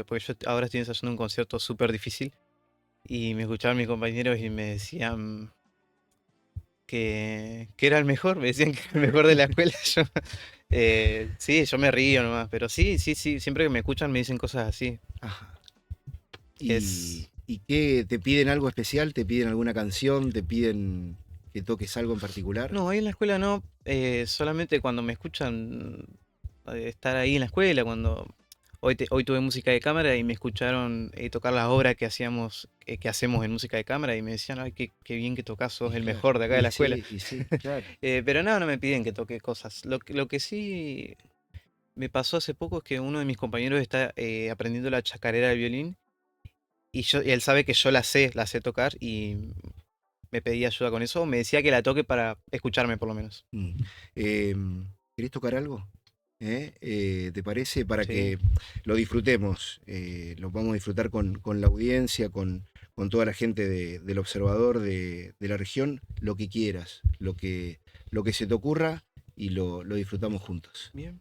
porque yo ahora estoy ensayando un concierto súper difícil, y me escucharon mis compañeros y me decían que era el mejor, me decían que era el mejor de la escuela. Sí, yo me río nomás, pero sí, sí, sí, siempre que me escuchan me dicen cosas así. Ajá. Es, ¿Y qué te piden algo especial? ¿Te piden alguna canción? ¿Te piden que toques algo en particular? no, ahí en la escuela no, solamente cuando me escuchan estar ahí en la escuela, cuando hoy tuve música de cámara y me escucharon tocar las obras que hacemos en música de cámara y me decían, ay, qué bien que tocas, sos Y el claro, mejor de acá de la escuela. y sí, claro. Pero no, no me piden que toque cosas. Lo que sí me pasó hace poco es que uno de mis compañeros está aprendiendo la chacarera del violín y él sabe que yo la sé tocar y me pedía ayuda con eso. Me decía que la toque para escucharme por lo menos. Mm. ¿Querés tocar algo? ¿Te parece? Para Sí. que lo disfrutemos. Lo vamos a disfrutar con la audiencia, con toda la gente del observador de la región. Lo que quieras, lo que se te ocurra y lo disfrutamos juntos. Bien.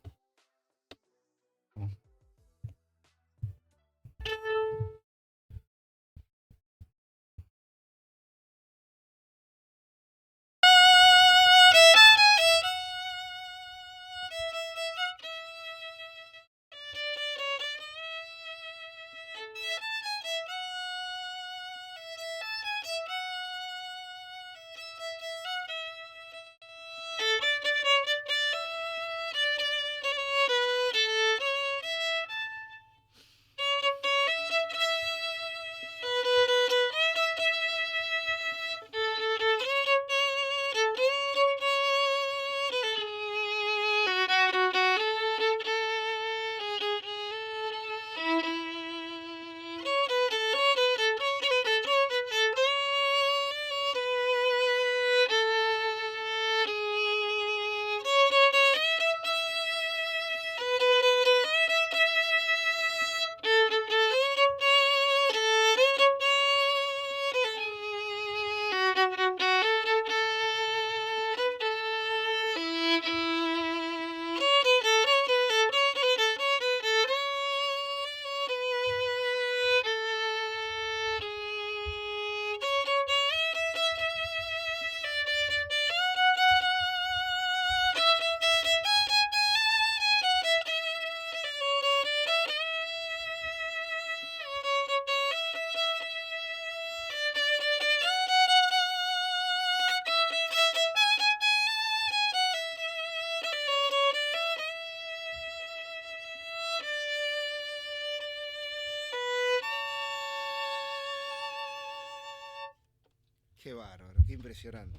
Qué bárbaro, qué impresionante.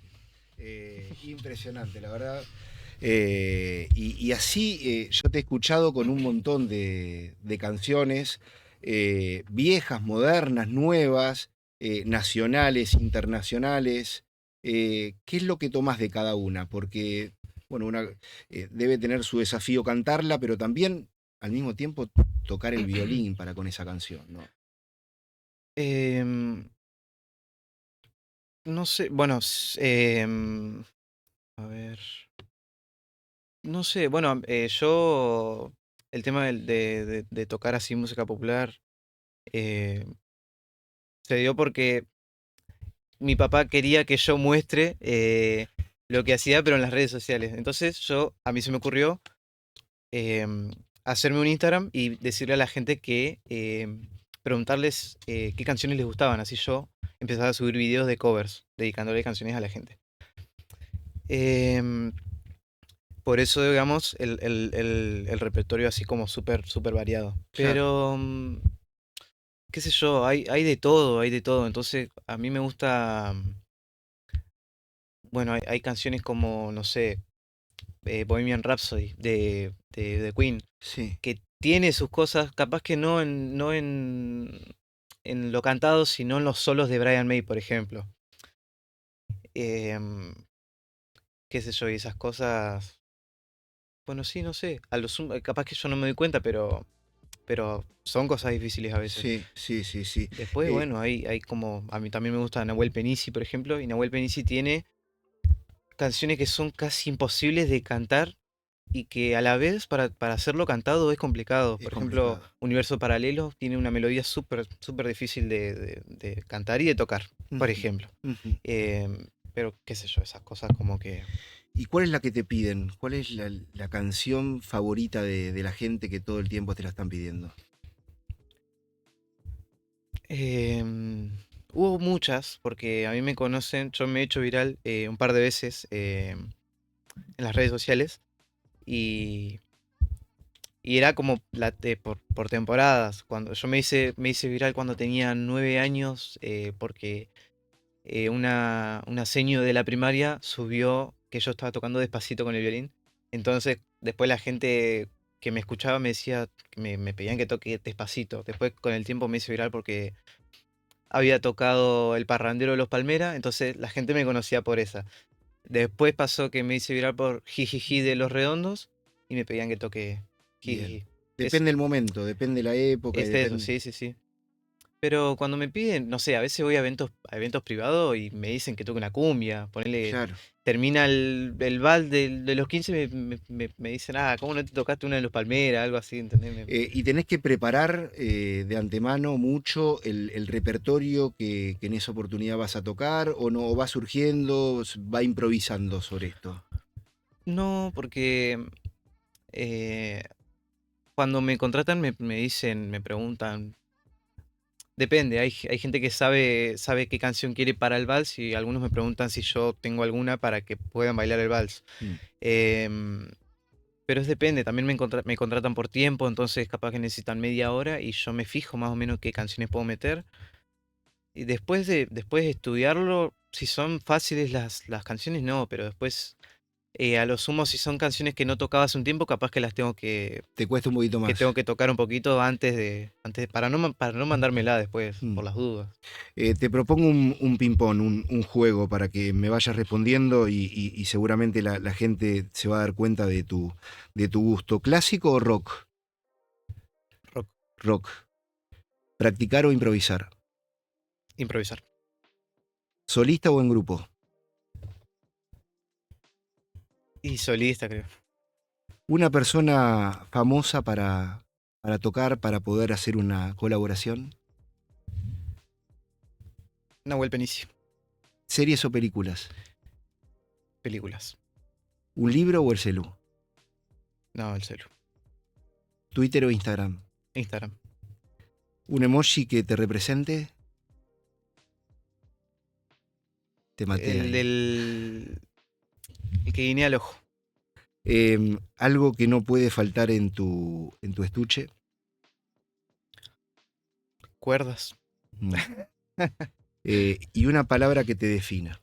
Impresionante, la verdad. Y así yo te he escuchado con un montón de canciones, viejas, modernas, nuevas, nacionales, internacionales. ¿Qué es lo que tomas de cada una? Porque, bueno, una debe tener su desafío cantarla, pero también al mismo tiempo tocar el violín para con esa canción, ¿no? Em, no sé, bueno, a ver. No sé, bueno, yo el tema de tocar así música popular, eh, Se dio porque mi papá quería que yo muestre lo que hacía, pero en las redes sociales. Entonces a mí se me ocurrió hacerme un Instagram y decirle a la gente que preguntarles qué canciones les gustaban. Así yo empezaba a subir videos de covers, dedicándole canciones a la gente. Em, por eso, digamos, el repertorio así como súper, súper variado. Claro. Pero, qué sé yo, hay de todo, hay de todo. Entonces, a mí me gusta, bueno, hay canciones como, no sé, Bohemian Rhapsody de Queen, Sí. que tiene sus cosas, capaz que no en lo cantado, sino en los solos de Brian May, por ejemplo. Em, qué sé yo, y esas cosas, bueno, sí, no sé, capaz que yo no me doy cuenta, pero son cosas difíciles a veces. Sí, sí, sí, sí. Después, bueno, hay como, a mí también me gusta Nahuel Penisi, por ejemplo, y Nahuel Penisi tiene canciones que son casi imposibles de cantar y que a la vez para hacerlo cantado es complicado. Es Por ejemplo, complicado. Universo Paralelo tiene una melodía súper, súper difícil de cantar y de tocar, por Ujú, ejemplo. ujú. Pero qué sé yo, esas cosas como que... ¿Y cuál es la que te piden? ¿Cuál es la canción favorita de la gente que todo el tiempo te la están pidiendo? Hubo muchas, porque a mí me conocen, yo me he hecho viral un par de veces en las redes sociales y, y era como por temporadas. Cuando yo me hice viral cuando tenía 9 años, porque una seño de la primaria subió que yo estaba tocando despacito con el violín. Entonces, después la gente que me escuchaba me decía, me pedían que toque despacito. Después, con el tiempo, me hice viral porque había tocado El Parrandero de los Palmeras, entonces la gente me conocía por esa. Después pasó que me hice viral por Jijiji de Los Redondos y me pedían que toque Bien. Jijiji. Es, Depende del momento, depende la época y es eso, depende. sí, sí, sí. Pero cuando me piden, no sé, a veces voy a eventos privados y me dicen que toque una cumbia. Ponele, Claro. termina el vals de los 15, me dicen, ¿cómo no te tocaste una de los Palmeras? Algo así, ¿entendés? Y tenés que preparar de antemano mucho el repertorio que en esa oportunidad vas a tocar, o no, o va surgiendo, va improvisando sobre esto. No, porque eh, cuando me contratan me dicen, me preguntan. Depende, hay gente que sabe qué canción quiere para el vals y algunos me preguntan si yo tengo alguna para que puedan bailar el vals. Mm. Em, pero depende, también me contratan por tiempo, entonces capaz que necesitan media hora y yo me fijo más o menos qué canciones puedo meter. Y después de estudiarlo, si son fáciles las canciones, no, pero después, a lo sumo, si son canciones que no tocaba hace un tiempo, capaz que las tengo que, Te cuesta un poquito que más. tengo que tocar un poquito para no mandármela después, Mm. por las dudas. Te propongo un ping-pong, un juego para que me vayas respondiendo y seguramente la gente se va a dar cuenta de tu gusto. ¿Clásico o rock? Rock, Rock. ¿Practicar o improvisar? improvisar. ¿Solista o en grupo? Y solista, creo. ¿Una persona famosa para tocar, para poder hacer una colaboración? Nahuel Penici. ¿Series o películas? Películas. ¿Un libro o el celu? No, el celu. ¿Twitter o Instagram? Instagram. ¿Un emoji que te represente? Te maté El ahí. el que guiñé al ojo. Algo que no puede faltar en tu estuche. Cuerdas. Mm. Y una palabra que te defina.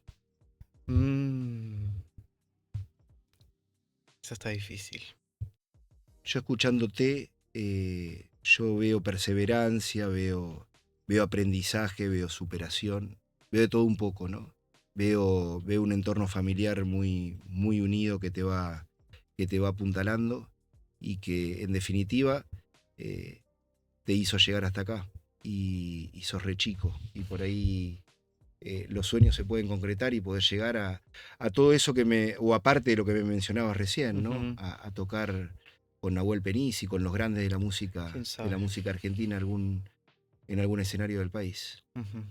Mm, Eso está difícil. Yo escuchándote, yo veo perseverancia, veo aprendizaje, veo superación, veo de todo un poco, ¿no? Veo un entorno familiar muy, muy unido que te va apuntalando y que en definitiva te hizo llegar hasta acá y sos re chico y por ahí los sueños se pueden concretar y poder llegar a todo eso o aparte de lo que me mencionabas recién, ¿no? Ujú. A tocar con Nahuel Penisi, con los grandes de la ¿Quién música sabe? argentina, en en algún escenario del país. Ujú.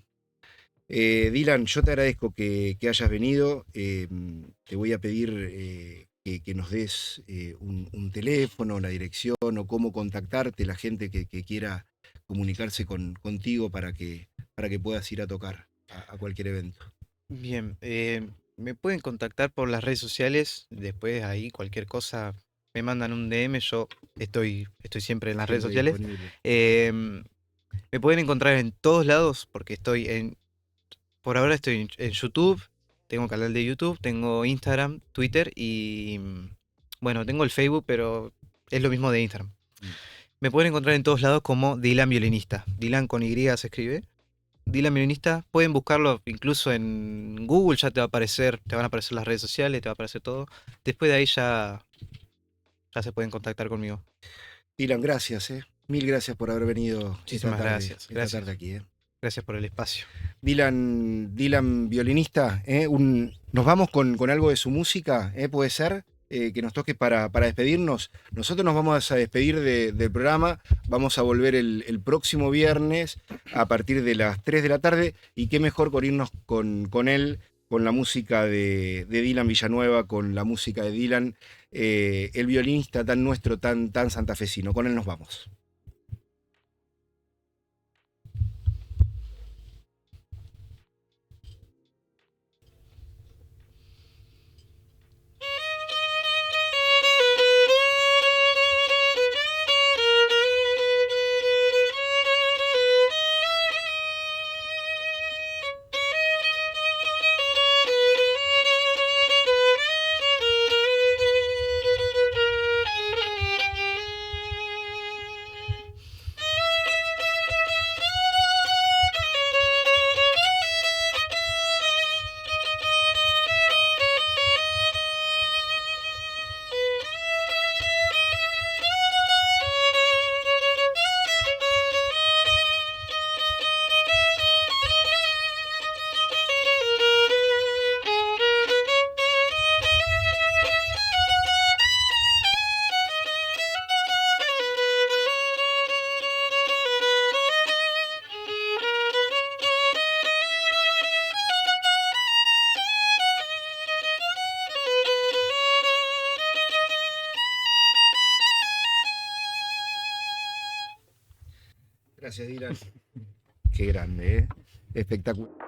Dylan, yo te agradezco que hayas venido. Te voy a pedir que nos des un teléfono, la dirección o cómo contactarte, la gente que quiera comunicarse contigo para que puedas ir a tocar a cualquier evento. Bien, me pueden contactar por las redes sociales, después ahí cualquier cosa me mandan un DM, yo estoy siempre en las redes Siempre sociales. disponible. Em, Me pueden encontrar en todos lados porque por ahora estoy en YouTube, tengo un canal de YouTube, tengo Instagram, Twitter y bueno, tengo el Facebook, pero es lo mismo de Instagram. Mm. Me pueden encontrar en todos lados como Dylan Violinista. Dylan con Y se escribe. Dylan Violinista, pueden buscarlo incluso en Google, ya te va a aparecer, te van a aparecer las redes sociales, te va a aparecer todo. Después de ahí ya se pueden contactar conmigo. Dylan, gracias. Mil gracias por haber venido Muchísimas gracias, esta gracias. tarde aquí. Gracias por el espacio. Dylan violinista, nos vamos con algo de su música, puede ser que nos toque para despedirnos. Nosotros nos vamos a despedir del programa, vamos a volver el próximo viernes a partir de las 3 de la tarde y qué mejor por irnos con él, con la música de Dylan Villanueva, con la música de Dylan, el violinista tan nuestro, tan santafesino. Con él nos vamos. Gracias, Dylan. Qué grande, espectacular.